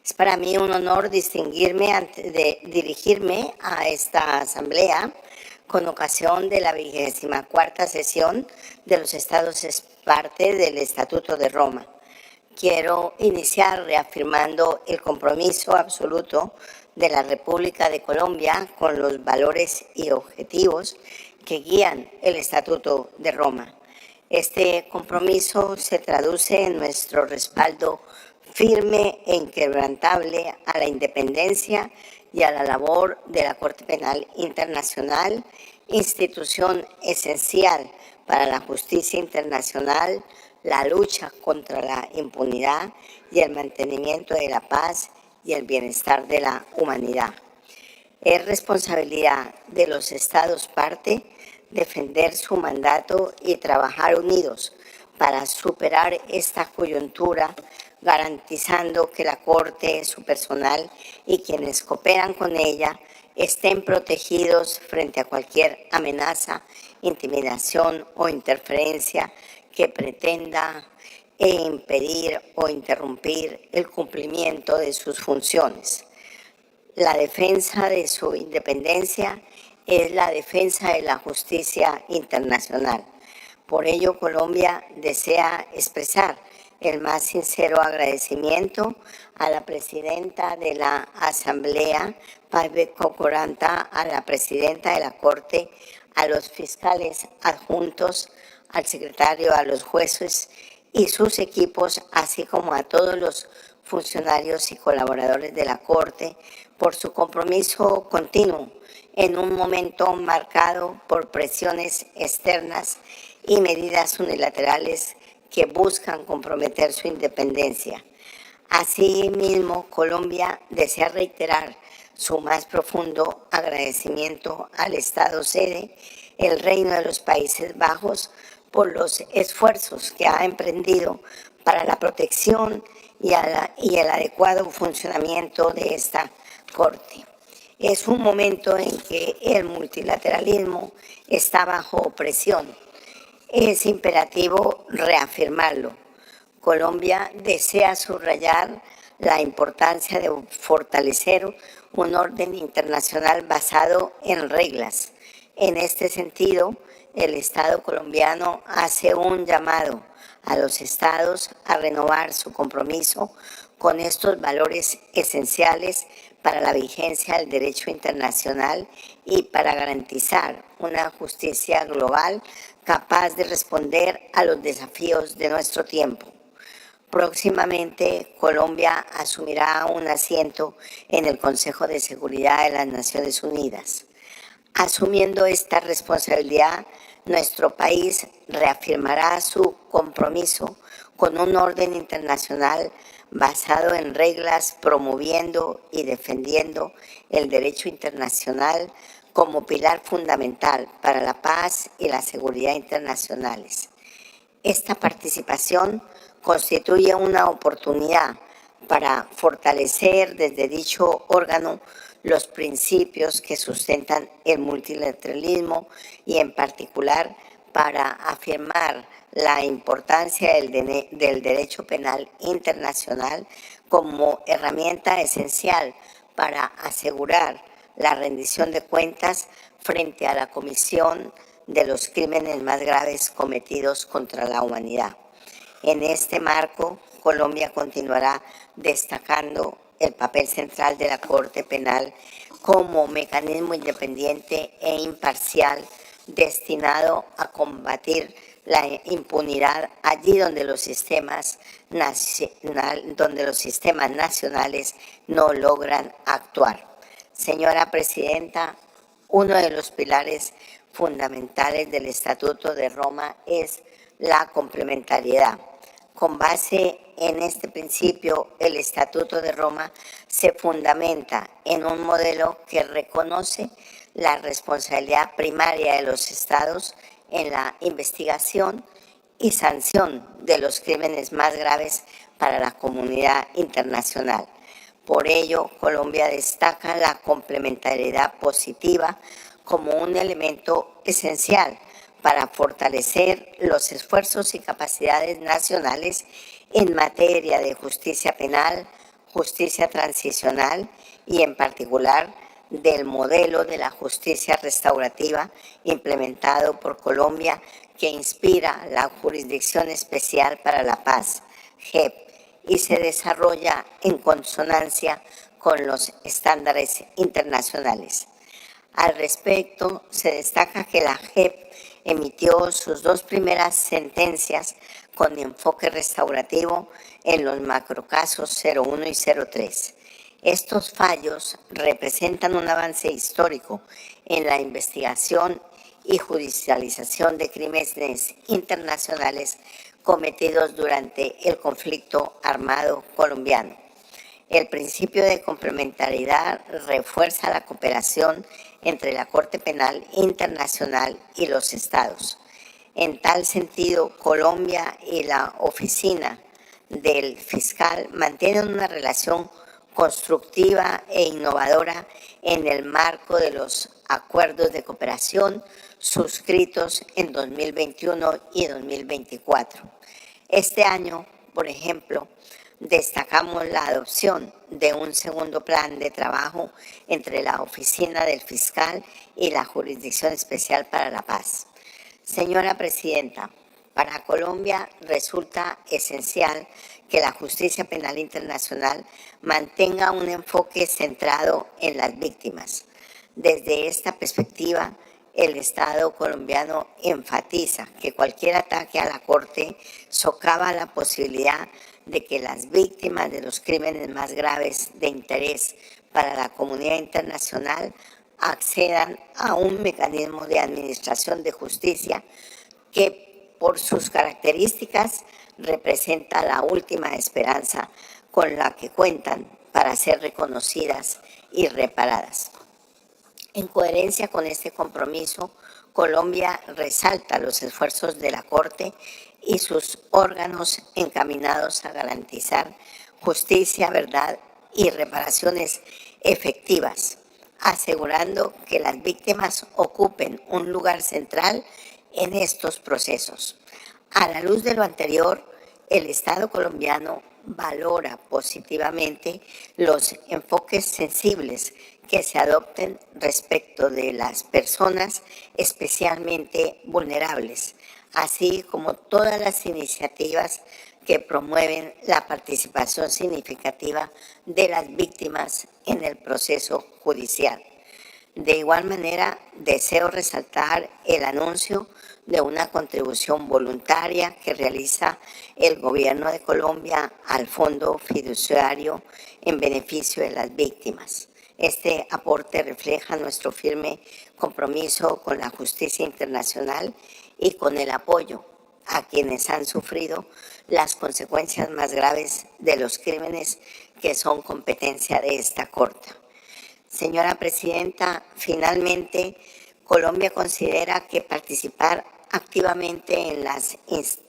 Es para mí un honor distinguirme antes de dirigirme a esta Asamblea con ocasión de la 24ª sesión de los Estados Parte del Estatuto de Roma. Quiero iniciar reafirmando el compromiso absoluto de la República de Colombia con los valores y objetivos que guían el Estatuto de Roma. Este compromiso se traduce en nuestro respaldo firme e inquebrantable a la independencia y a la labor de la Corte Penal Internacional, institución esencial para la justicia internacional, la lucha contra la impunidad y el mantenimiento de la paz y el bienestar de la humanidad. Es responsabilidad de los Estados parte defender su mandato y trabajar unidos para superar esta coyuntura, garantizando que la Corte, su personal y quienes cooperan con ella estén protegidos frente a cualquier amenaza, intimidación o interferencia que pretenda impedir o interrumpir el cumplimiento de sus funciones. La defensa de su independencia es la defensa de la justicia internacional. Por ello, Colombia desea expresar el más sincero agradecimiento a la presidenta de la Asamblea, Paibe Cocoranta, a la presidenta de la Corte, a los fiscales adjuntos, al secretario, a los jueces y sus equipos, así como a todos los funcionarios y colaboradores de la Corte, por su compromiso continuo en un momento marcado por presiones externas y medidas unilaterales que buscan comprometer su independencia. Asimismo, Colombia desea reiterar su más profundo agradecimiento al Estado sede, el Reino de los Países Bajos, por los esfuerzos que ha emprendido para la protección y el adecuado funcionamiento de esta Corte. Es un momento en que el multilateralismo está bajo presión. Es imperativo reafirmarlo. Colombia desea subrayar la importancia de fortalecer un orden internacional basado en reglas. En este sentido, el Estado colombiano hace un llamado a los estados a renovar su compromiso con estos valores esenciales para la vigencia del derecho internacional y para garantizar una justicia global capaz de responder a los desafíos de nuestro tiempo. Próximamente, Colombia asumirá un asiento en el Consejo de Seguridad de las Naciones Unidas. Asumiendo esta responsabilidad, nuestro país reafirmará su compromiso con un orden internacional basado en reglas, promoviendo y defendiendo el derecho internacional como pilar fundamental para la paz y la seguridad internacionales. Esta participación constituye una oportunidad para fortalecer desde dicho órgano los principios que sustentan el multilateralismo y en particular para afirmar la importancia del derecho penal internacional como herramienta esencial para asegurar la rendición de cuentas frente a la comisión de los crímenes más graves cometidos contra la humanidad. En este marco, Colombia continuará destacando el papel central de la Corte Penal como mecanismo independiente e imparcial destinado a combatir la impunidad allí donde los sistemas nacionales no logran actuar. Señora Presidenta, uno de los pilares fundamentales del Estatuto de Roma es la complementariedad. Con base en este principio, el Estatuto de Roma se fundamenta en un modelo que reconoce la responsabilidad primaria de los Estados en la investigación y sanción de los crímenes más graves para la comunidad internacional. Por ello, Colombia destaca la complementariedad positiva como un elemento esencial para fortalecer los esfuerzos y capacidades nacionales en materia de justicia penal, justicia transicional y, en particular, del modelo de la justicia restaurativa implementado por Colombia, que inspira la Jurisdicción Especial para la Paz, JEP, y se desarrolla en consonancia con los estándares internacionales. Al respecto, se destaca que la JEP emitió sus 2 primeras sentencias con enfoque restaurativo en los macrocasos 01 y 03. Estos fallos representan un avance histórico en la investigación y judicialización de crímenes internacionales cometidos durante el conflicto armado colombiano. El principio de complementariedad refuerza la cooperación entre la Corte Penal Internacional y los Estados. En tal sentido, Colombia y la Oficina del Fiscal mantienen una relación constructiva e innovadora en el marco de los acuerdos de cooperación suscritos en 2021 y 2024. Este año, por ejemplo, destacamos la adopción de un segundo plan de trabajo entre la Oficina del Fiscal y la Jurisdicción Especial para la Paz. Señora Presidenta, para Colombia resulta esencial que la justicia penal internacional mantenga un enfoque centrado en las víctimas. Desde esta perspectiva, el Estado colombiano enfatiza que cualquier ataque a la Corte socava la posibilidad de que las víctimas de los crímenes más graves de interés para la comunidad internacional accedan a un mecanismo de administración de justicia que, por sus características, representa la última esperanza con la que cuentan para ser reconocidas y reparadas. En coherencia con este compromiso, Colombia resalta los esfuerzos de la Corte y sus órganos encaminados a garantizar justicia, verdad y reparaciones efectivas, asegurando que las víctimas ocupen un lugar central en estos procesos. A la luz de lo anterior, el Estado colombiano valora positivamente los enfoques sensibles que se adopten respecto de las personas especialmente vulnerables, así como todas las iniciativas que promueven la participación significativa de las víctimas en el proceso judicial. De igual manera, deseo resaltar el anuncio de una contribución voluntaria que realiza el Gobierno de Colombia al Fondo Fiduciario en beneficio de las víctimas. Este aporte refleja nuestro firme compromiso con la justicia internacional y con el apoyo a quienes han sufrido las consecuencias más graves de los crímenes que son competencia de esta Corte. Señora Presidenta, finalmente, Colombia considera que participar activamente en las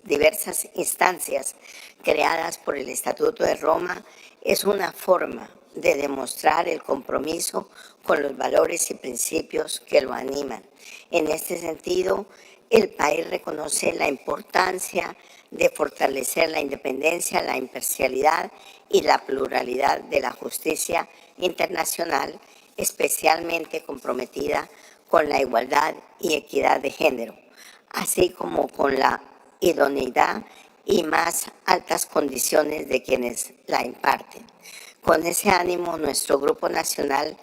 diversas instancias creadas por el Estatuto de Roma es una forma de demostrar el compromiso con los valores y principios que lo animan. En este sentido, el país reconoce la importancia de fortalecer la independencia, la imparcialidad y la pluralidad de la justicia internacional, especialmente comprometida con la igualdad y equidad de género, así como con la idoneidad y más altas condiciones de quienes la imparten. Con ese ánimo, nuestro Grupo Nacional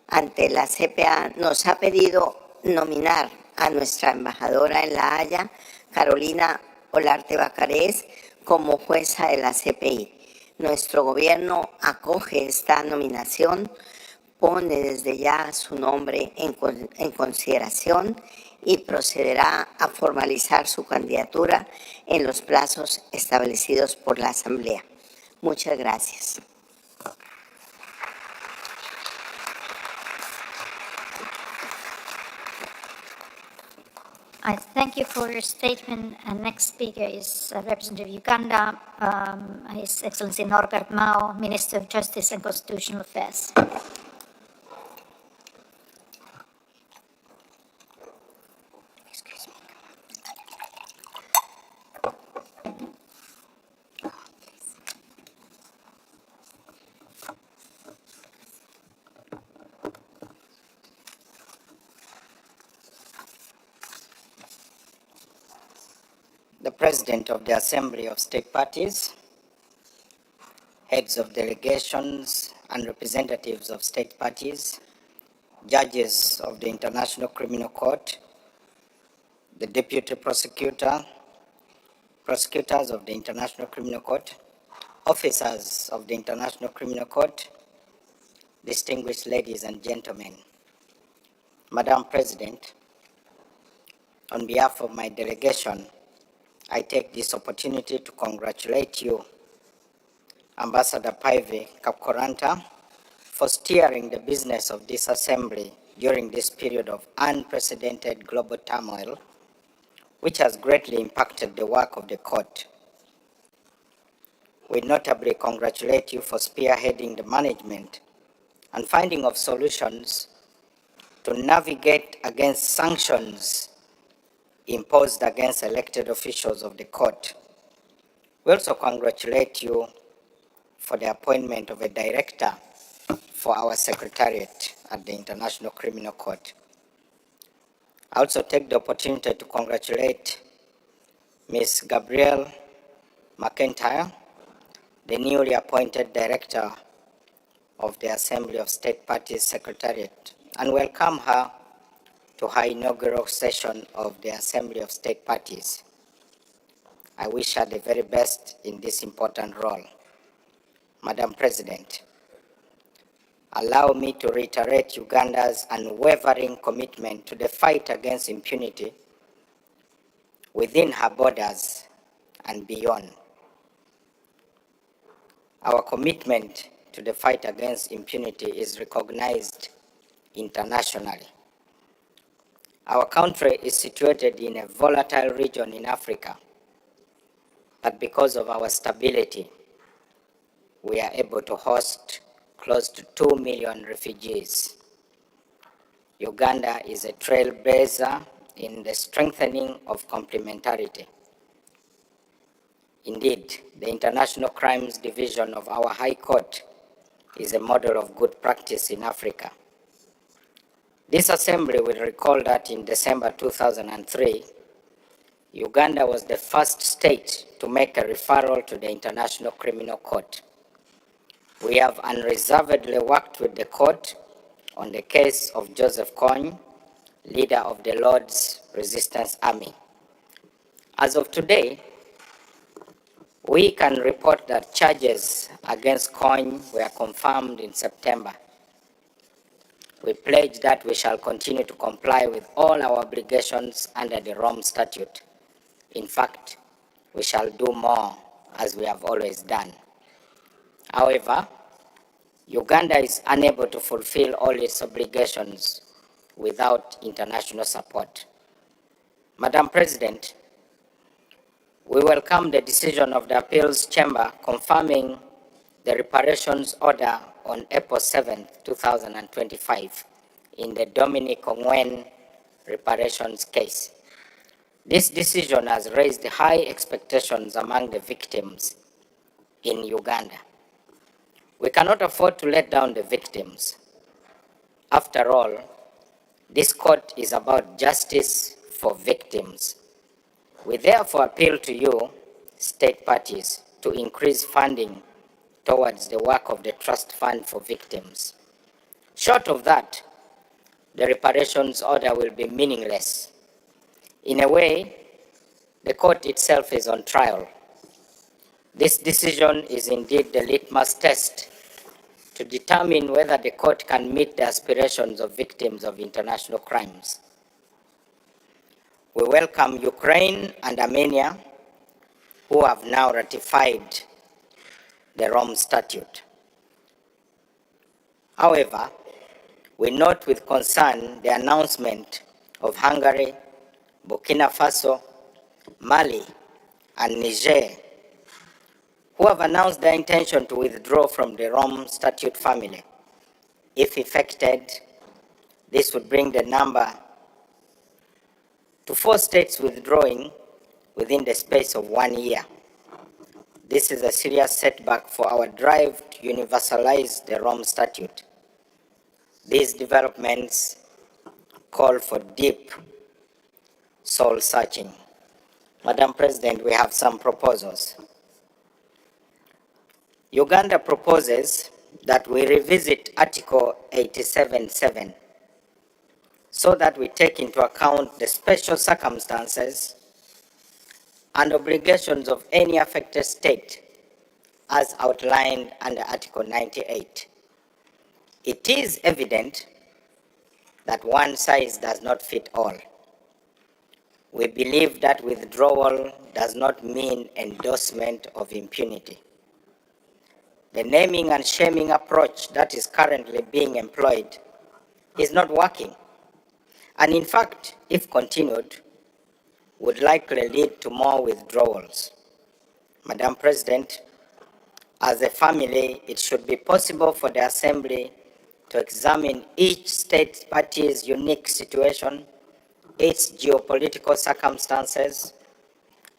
ante la CPA nos ha pedido nominar a nuestra embajadora en La Haya, Carolina Olarte Bacarés, como jueza de la CPI. Nuestro gobierno acoge esta nominación pone desde ya su nombre en consideración y procederá a formalizar su candidatura en los plazos establecidos por la Asamblea. Muchas gracias. I thank you for your statement. And next speaker is Representative of Uganda, His Excellency Norbert Mao, Minister of Justice and Constitutional Affairs. The President of the Assembly of State Parties, heads of delegations and representatives of state parties, judges of the International Criminal Court, the Deputy Prosecutor, prosecutors of the International Criminal Court, officers of the International Criminal Court, distinguished ladies and gentlemen. Madam President, on behalf of my delegation, I take this opportunity to congratulate you, Ambassador Paive Kapkoranta, for steering the business of this assembly during this period of unprecedented global turmoil, which has greatly impacted the work of the court. We notably congratulate you for spearheading the management and finding of solutions to navigate against sanctions imposed against elected officials of the court. We also congratulate you for the appointment of a director for our secretariat at the International Criminal Court. I also take the opportunity to congratulate Ms. Gabrielle McIntyre, the newly appointed director of the Assembly of State Parties Secretariat, and welcome her to her inaugural session of the Assembly of State Parties. I wish her the very best in this important role. Madam President, allow me to reiterate Uganda's unwavering commitment to the fight against impunity within her borders and beyond. Our commitment to the fight against impunity is recognized internationally. Our country is situated in a volatile region in Africa, but because of our stability, we are able to host close to 2 million refugees. Uganda is a trailblazer in the strengthening of complementarity. Indeed, the International Crimes Division of our High Court is a model of good practice in Africa. This assembly will recall that in December 2003, Uganda was the first state to make a referral to the International Criminal Court. We have unreservedly worked with the court on the case of Joseph Kony, leader of the Lord's Resistance Army. As of today, we can report that charges against Kony were confirmed in September. We pledge that we shall continue to comply with all our obligations under the Rome Statute. In fact, we shall do more as we have always done. However, Uganda is unable to fulfill all its obligations without international support. Madam President, we welcome the decision of the Appeals Chamber confirming the reparations order on April 7, 2025 in the Dominic Ongwen reparations case. This decision has raised high expectations among the victims in Uganda. We cannot afford to let down the victims. After all, this court is about justice for victims. We therefore appeal to you, state parties, to increase funding towards the work of the Trust Fund for Victims. Short of that, the reparations order will be meaningless. In a way, the court itself is on trial. This decision is indeed the litmus test to determine whether the court can meet the aspirations of victims of international crimes. We welcome Ukraine and Armenia, who have now ratified the Rome Statute. However, we note with concern the announcement of Hungary, Burkina Faso, Mali, and Niger, who have announced their intention to withdraw from the Rome Statute family. If effected, this would bring the number to 4 states withdrawing within the space of 1 year. This is a serious setback for our drive to universalize the Rome Statute. These developments call for deep soul searching. Madam President, we have some proposals. Uganda proposes that we revisit Article 87.7 so that we take into account the special circumstances and obligations of any affected state as outlined under Article 98. It is evident that one size does not fit all. We believe that withdrawal does not mean endorsement of impunity. The naming and shaming approach that is currently being employed is not working, and in fact, if continued, would likely lead to more withdrawals. Madam President, as a family, it should be possible for the Assembly to examine each state party's unique situation, its geopolitical circumstances,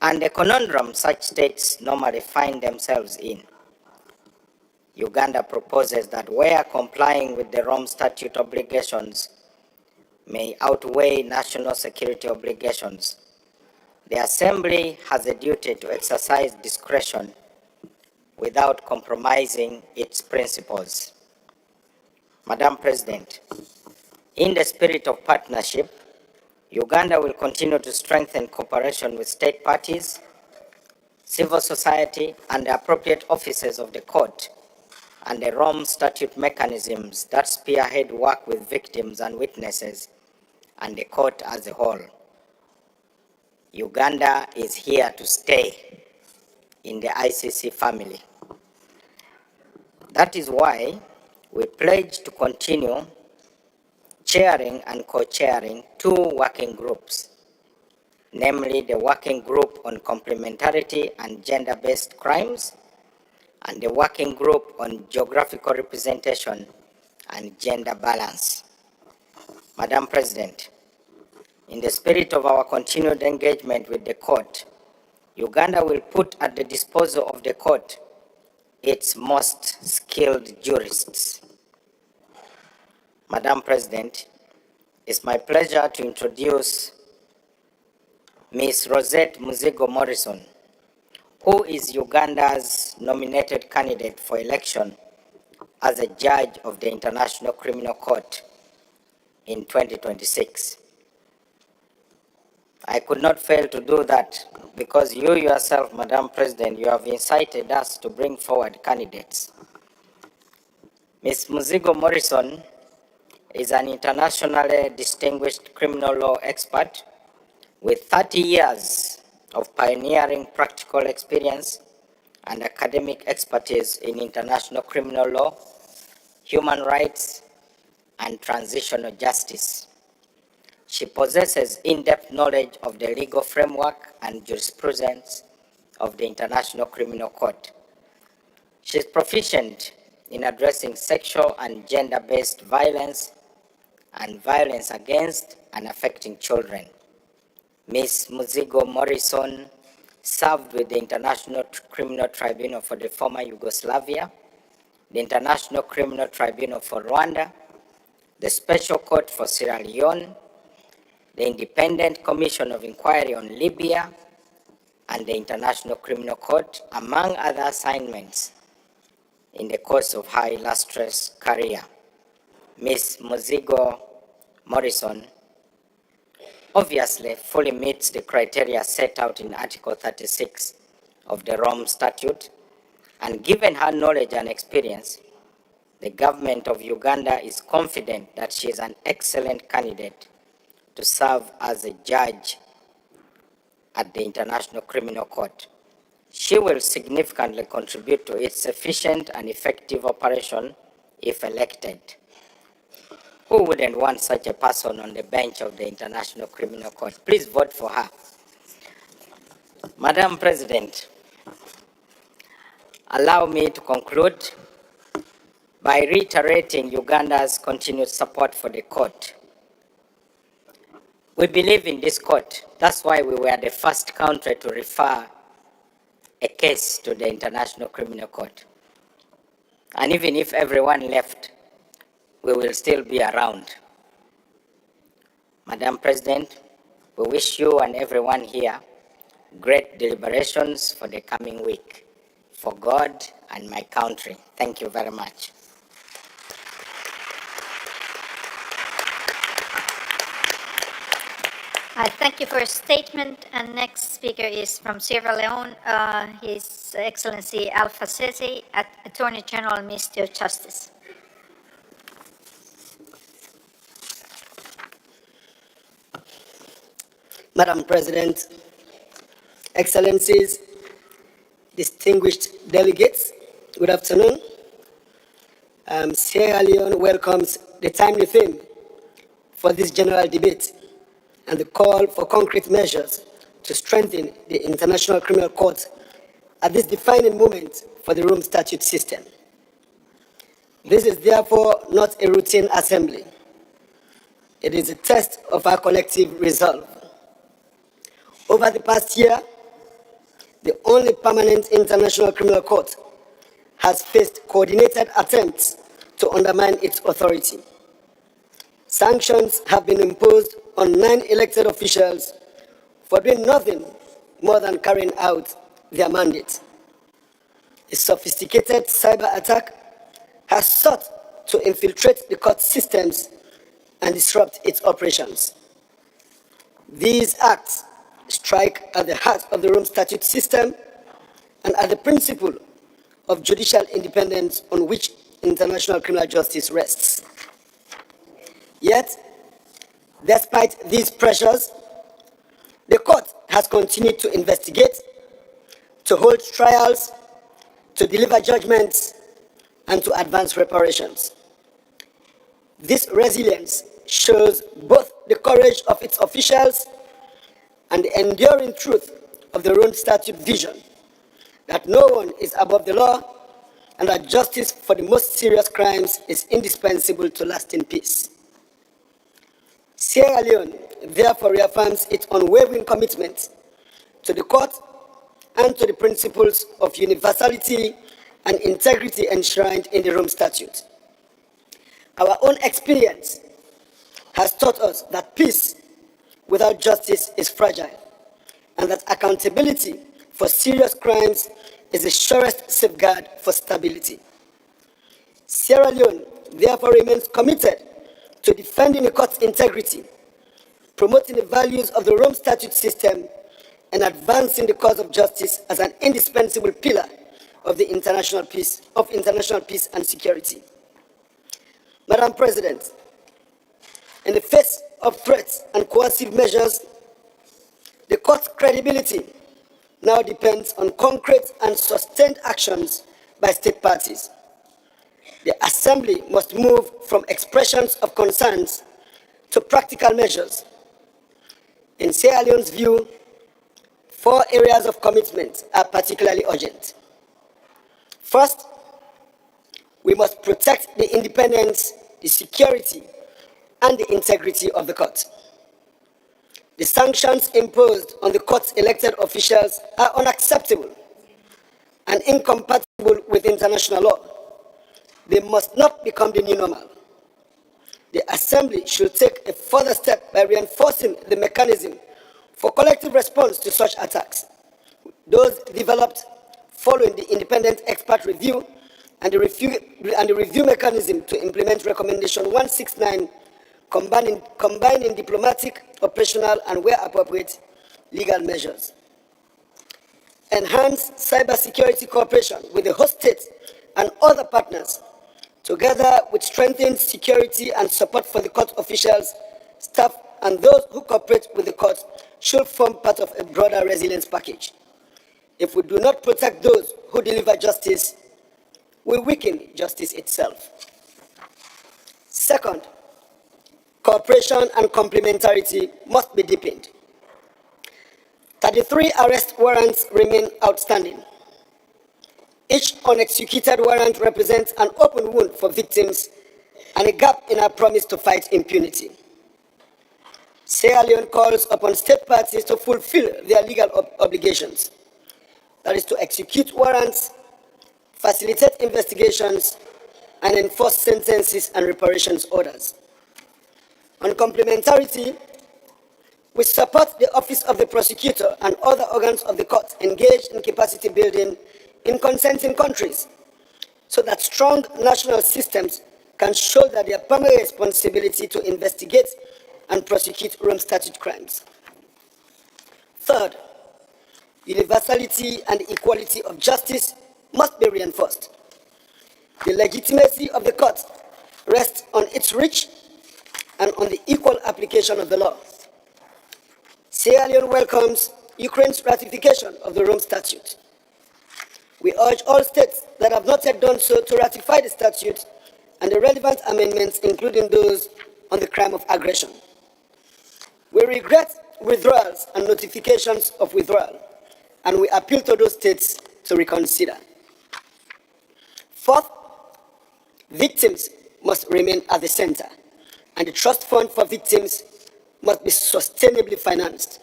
and the conundrum such states normally find themselves in. Uganda proposes that where complying with the Rome Statute obligations may outweigh national security obligations, the Assembly has a duty to exercise discretion without compromising its principles. Madam President, in the spirit of partnership, Uganda will continue to strengthen cooperation with state parties, civil society, and the appropriate officers of the court and the Rome Statute mechanisms that spearhead work with victims and witnesses and the court as a whole. Uganda is here to stay in the ICC family. That is why we pledge to continue chairing and co-chairing 2 working groups, namely the Working Group on Complementarity and Gender-Based Crimes and the Working Group on Geographical Representation and Gender Balance. Madam President, in the spirit of our continued engagement with the court, Uganda will put at the disposal of the court its most skilled jurists. Madam President, it's my pleasure to introduce Ms. Rosette Muzigo Morrison, who is Uganda's nominated candidate for election as a judge of the International Criminal Court in 2026. I could not fail to do that because you yourself, Madam President, you have incited us to bring forward candidates. Ms. Muzigo Morrison is an internationally distinguished criminal law expert with 30 years of pioneering practical experience and academic expertise in international criminal law, human rights, and transitional justice. She possesses in-depth knowledge of the legal framework and jurisprudence of the International Criminal Court. She is proficient in addressing sexual and gender-based violence and violence against and affecting children. Ms. Muzigo Morrison served with the International Criminal Tribunal for the former Yugoslavia, the International Criminal Tribunal for Rwanda, the Special Court for Sierra Leone, the Independent Commission of Inquiry on Libya, and the International Criminal Court, among other assignments in the course of her illustrious career. Ms. Muzigo Morrison obviously fully meets the criteria set out in Article 36 of the Rome Statute, and given her knowledge and experience, the government of Uganda is confident that she is an excellent candidate to serve as a judge at the International Criminal Court. She will significantly contribute to its efficient and effective operation if elected. Who wouldn't want such a person on the bench of the International Criminal Court? Please vote for her. Madam President, allow me to conclude by reiterating Uganda's continued support for the court. We believe in this court. That's why we were the first country to refer a case to the International Criminal Court. And even if everyone left, we will still be around. Madam President, we wish you and everyone here great deliberations for the coming week. For God and my country. Thank you very much. I thank you for your statement. And next speaker is from Sierra Leone, His Excellency Alpha Sesi, Attorney General, Ministry of Justice. Madam President, Excellencies, distinguished delegates, good afternoon. Sierra Leone welcomes the timely theme for this general debate and the call for concrete measures to strengthen the International Criminal Court at this defining moment for the Rome Statute system. This is therefore not a routine assembly. It is a test of our collective resolve. Over the past year, the only permanent International Criminal Court has faced coordinated attempts to undermine its authority. Sanctions have been imposed on 9 elected officials for doing nothing more than carrying out their mandate. A sophisticated cyber attack has sought to infiltrate the court systems and disrupt its operations. These acts strike at the heart of the Rome Statute system and at the principle of judicial independence on which international criminal justice rests. Yet, despite these pressures, the court has continued to investigate, to hold trials, to deliver judgments, and to advance reparations. This resilience shows both the courage of its officials and the enduring truth of the Rome Statute vision that no one is above the law and that justice for the most serious crimes is indispensable to lasting peace. Sierra Leone therefore reaffirms its unwavering commitment to the court and to the principles of universality and integrity enshrined in the Rome Statute. Our own experience has taught us that peace without justice is fragile, and that accountability for serious crimes is the surest safeguard for stability. Sierra Leone therefore remains committed to defending the court's integrity, promoting the values of the Rome Statute system, and advancing the cause of justice as an indispensable pillar of the international peace and security. Madam President, in the face of threats and coercive measures, the court's credibility now depends on concrete and sustained actions by state parties. The Assembly must move from expressions of concerns to practical measures. In Sierra Leone's view, 4 areas of commitment are particularly urgent. First, we must protect the independence, the security, and the integrity of the court. The sanctions imposed on the court's elected officials are unacceptable and incompatible with international law. They must not become the new normal. The Assembly should take a further step by reinforcing the mechanism for collective response to such attacks, those developed following the independent expert review and the review mechanism to implement Recommendation 169, combining diplomatic, operational, and where appropriate, legal measures. Enhance cybersecurity cooperation with the host states and other partners together with strengthened security and support for the court officials, staff, and those who cooperate with the court, should form part of a broader resilience package. If we do not protect those who deliver justice, we weaken justice itself. Second, cooperation and complementarity must be deepened. 33 arrest warrants remain outstanding. Each unexecuted warrant represents an open wound for victims and a gap in our promise to fight impunity. Sierra Leone calls upon state parties to fulfill their legal obligations. That is to execute warrants, facilitate investigations, and enforce sentences and reparations orders. On complementarity, we support the Office of the Prosecutor and other organs of the court engaged in capacity building in consenting countries, so that strong national systems can shoulder their primary responsibility to investigate and prosecute Rome Statute crimes. Third, universality and equality of justice must be reinforced. The legitimacy of the court rests on its reach and on the equal application of the law. Sierra Leone welcomes Ukraine's ratification of the Rome Statute. We urge all states that have not yet done so to ratify the statute and the relevant amendments, including those on the crime of aggression. We regret withdrawals and notifications of withdrawal, and we appeal to those states to reconsider. Fourth, victims must remain at the center, and the trust fund for victims must be sustainably financed.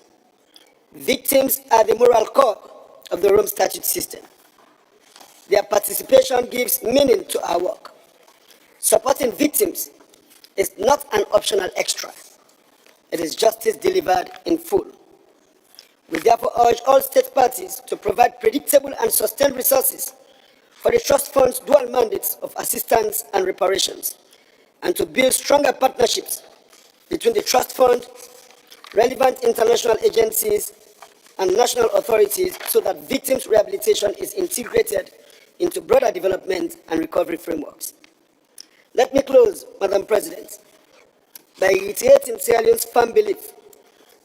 Victims are the moral core of the Rome Statute system. Their participation gives meaning to our work. Supporting victims is not an optional extra. It is justice delivered in full. We therefore urge all state parties to provide predictable and sustained resources for the trust fund's dual mandates of assistance and reparations, and to build stronger partnerships between the trust fund, relevant international agencies, and national authorities, so that victims' rehabilitation is integrated into broader development and recovery frameworks. Let me close, Madam President, by reiterating Sierra Leone's firm belief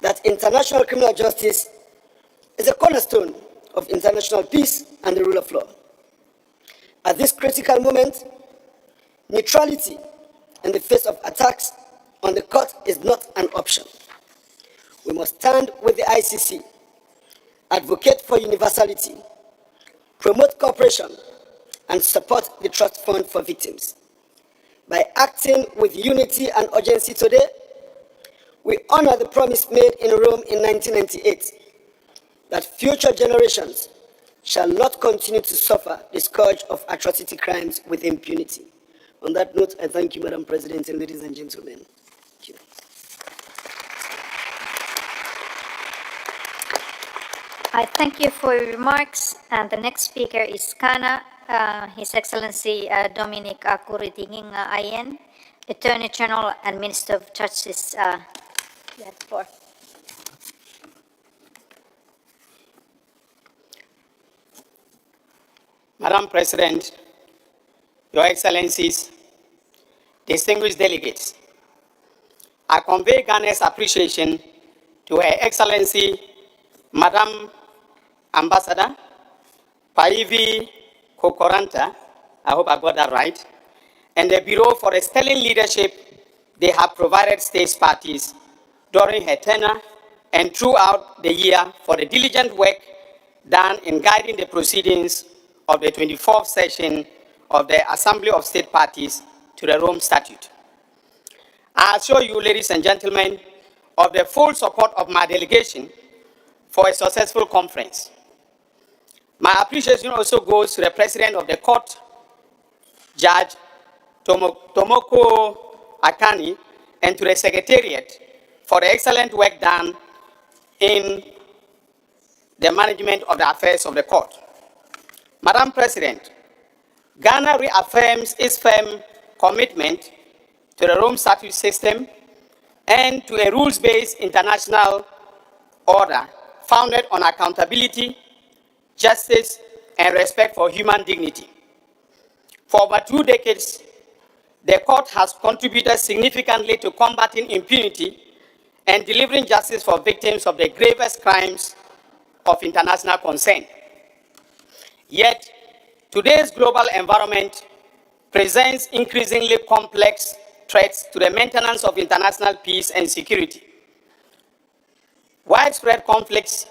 that international criminal justice is a cornerstone of international peace and the rule of law. At this critical moment, neutrality in the face of attacks on the court is not an option. We must stand with the ICC, advocate for universality, promote cooperation, and support the Trust Fund for Victims. By acting with unity and urgency today, we honor the promise made in Rome in 1998 that future generations shall not continue to suffer the scourge of atrocity crimes with impunity. On that note, I thank you, Madam President, and ladies and gentlemen. Thank you. I thank you for your remarks, and the next speaker is Ghana, His Excellency Dominic Akuritinging Ayen, Attorney General and Minister of Justice. Madam President, Your Excellencies, distinguished delegates, I convey Ghana's appreciation to Her Excellency, Madam Ambassador Paivi Kokoranta, I hope I got that right, and the Bureau for the sterling leadership they have provided state parties during her tenure and throughout the year for the diligent work done in guiding the proceedings of the 24th session of the Assembly of State Parties to the Rome Statute. I assure you, ladies and gentlemen, of the full support of my delegation for a successful conference. My appreciation also goes to the President of the Court, Judge Tomoko Akani, and to the Secretariat for the excellent work done in the management of the affairs of the Court. Madam President, Ghana reaffirms its firm commitment to the Rome Statute system and to a rules-based international order founded on accountability, justice, and respect for human dignity. For over 2 decades, the court has contributed significantly to combating impunity and delivering justice for victims of the gravest crimes of international concern. Yet, today's global environment presents increasingly complex threats to the maintenance of international peace and security. Widespread conflicts,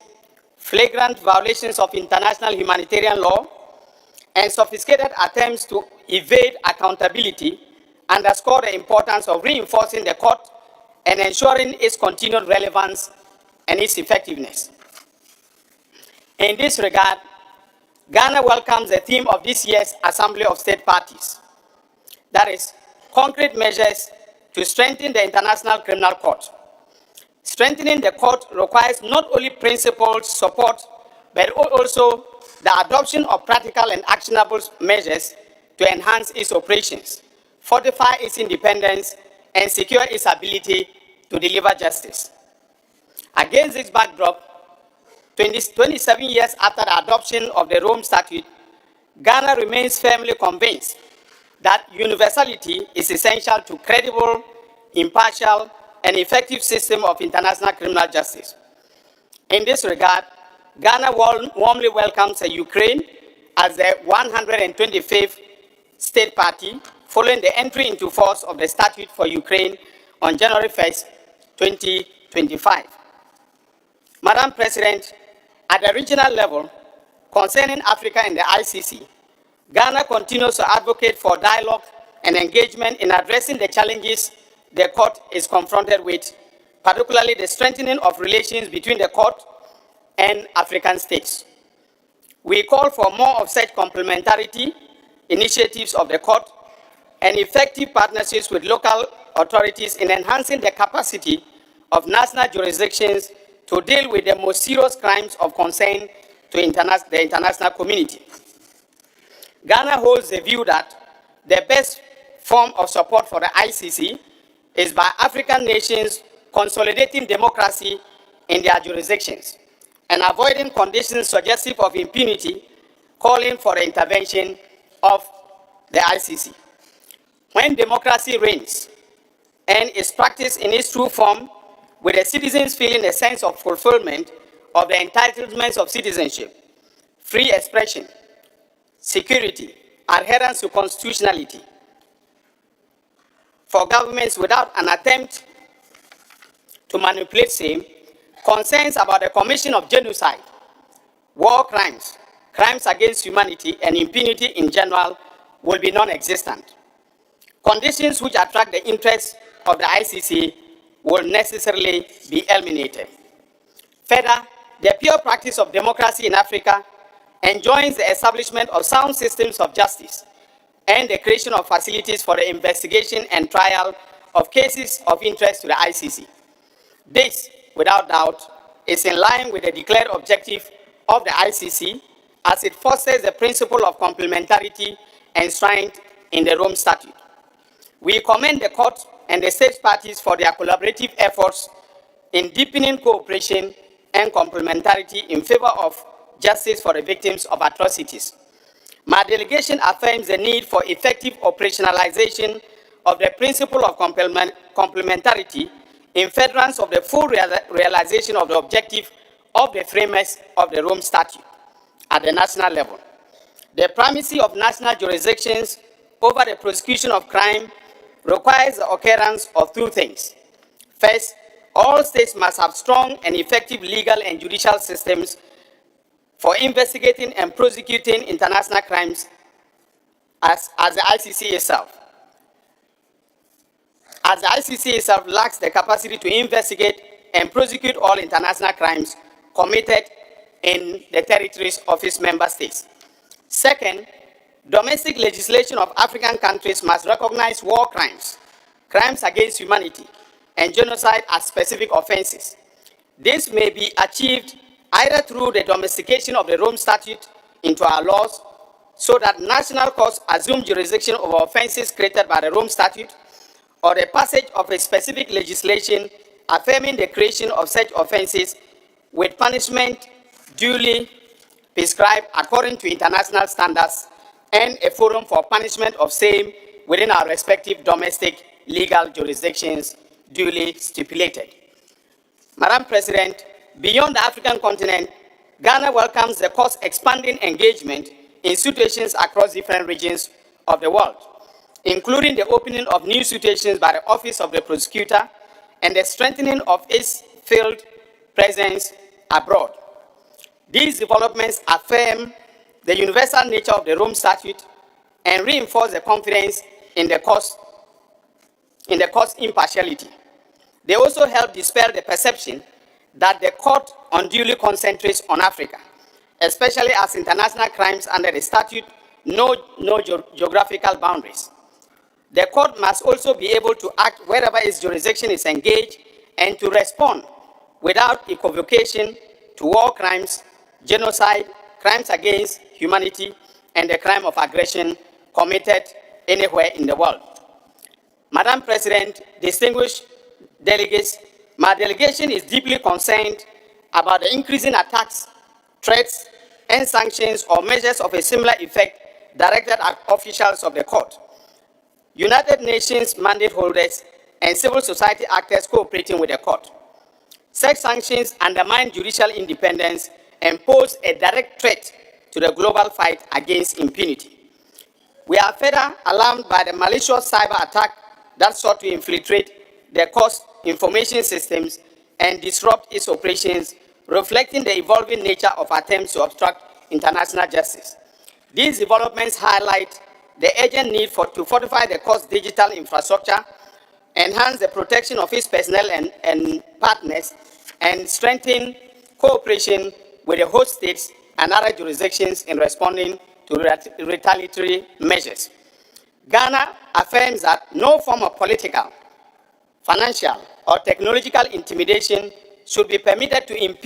flagrant violations of international humanitarian law, and sophisticated attempts to evade accountability underscore the importance of reinforcing the court and ensuring its continued relevance and its effectiveness. In this regard, Ghana welcomes the theme of this year's Assembly of State Parties, that is, concrete measures to strengthen the International Criminal Court. Strengthening the court requires not only principled support, but also the adoption of practical and actionable measures to enhance its operations, fortify its independence, and secure its ability to deliver justice. Against this backdrop, 27 years after the adoption of the Rome Statute, Ghana remains firmly convinced that universality is essential to credible, impartial, and effective system of international criminal justice. In this regard, Ghana warmly welcomes Ukraine as the 125th state party following the entry into force of the statute for Ukraine on January 1st, 2025. Madam President, at the regional level, concerning Africa and the ICC, Ghana continues to advocate for dialogue and engagement in addressing the challenges the court is confronted with, particularly the strengthening of relations between the court and African states. We call for more of such complementarity initiatives of the court and effective partnerships with local authorities in enhancing the capacity of national jurisdictions to deal with the most serious crimes of concern to the international community. Ghana holds the view that the best form of support for the ICC is by African nations consolidating democracy in their jurisdictions and avoiding conditions suggestive of impunity, calling for the intervention of the ICC. When democracy reigns and is practiced in its true form, with the citizens feeling a sense of fulfillment of the entitlements of citizenship, free expression, security, adherence to constitutionality, for governments without an attempt to manipulate same, concerns about the commission of genocide, war crimes, crimes against humanity, and impunity in general will be non-existent. Conditions which attract the interest of the ICC will necessarily be eliminated. Further, the pure practice of democracy in Africa enjoins the establishment of sound systems of justice and the creation of facilities for the investigation and trial of cases of interest to the ICC. This, without doubt, is in line with the declared objective of the ICC as it fosters the principle of complementarity enshrined in the Rome Statute. We commend the court and the state parties for their collaborative efforts in deepening cooperation and complementarity in favor of justice for the victims of atrocities. My delegation affirms the need for effective operationalization of the principle of complementarity in furtherance of the full realization of the objective of the framers of the Rome Statute at the national level. The primacy of national jurisdictions over the prosecution of crime requires the occurrence of two things. First, all states must have strong and effective legal and judicial systems for investigating and prosecuting international crimes as the ICC itself. As the ICC itself lacks the capacity to investigate and prosecute all international crimes committed in the territories of its member states. Second, domestic legislation of African countries must recognize war crimes, crimes against humanity, and genocide as specific offenses. This may be achieved either through the domestication of the Rome Statute into our laws, so that national courts assume jurisdiction over offenses created by the Rome Statute, or the passage of a specific legislation affirming the creation of such offenses with punishment duly prescribed according to international standards and a forum for punishment of same within our respective domestic legal jurisdictions duly stipulated. Madam President, beyond the African continent, Ghana welcomes the court's expanding engagement in situations across different regions of the world, including the opening of new situations by the Office of the Prosecutor and the strengthening of its field presence abroad. These developments affirm the universal nature of the Rome Statute and reinforce the confidence in the court's impartiality. They also help dispel the perception that the court unduly concentrates on Africa, especially as international crimes under the statute know no geographical boundaries. The court must also be able to act wherever its jurisdiction is engaged and to respond without equivocation to war crimes, genocide, crimes against humanity, and the crime of aggression committed anywhere in the world. Madam President, distinguished delegates, my delegation is deeply concerned about the increasing attacks, threats, and sanctions or measures of a similar effect directed at officials of the court, United Nations mandate holders, and civil society actors cooperating with the court. Such sanctions undermine judicial independence and pose a direct threat to the global fight against impunity. We are further alarmed by the malicious cyber attack that sought to infiltrate the court's information systems and disrupt its operations, reflecting the evolving nature of attempts to obstruct international justice. These developments highlight the urgent need to fortify the court's digital infrastructure, enhance the protection of its personnel and partners, and strengthen cooperation with the host states and other jurisdictions in responding to retaliatory measures. Ghana affirms that no form of political, financial, or technological intimidation should be permitted to impede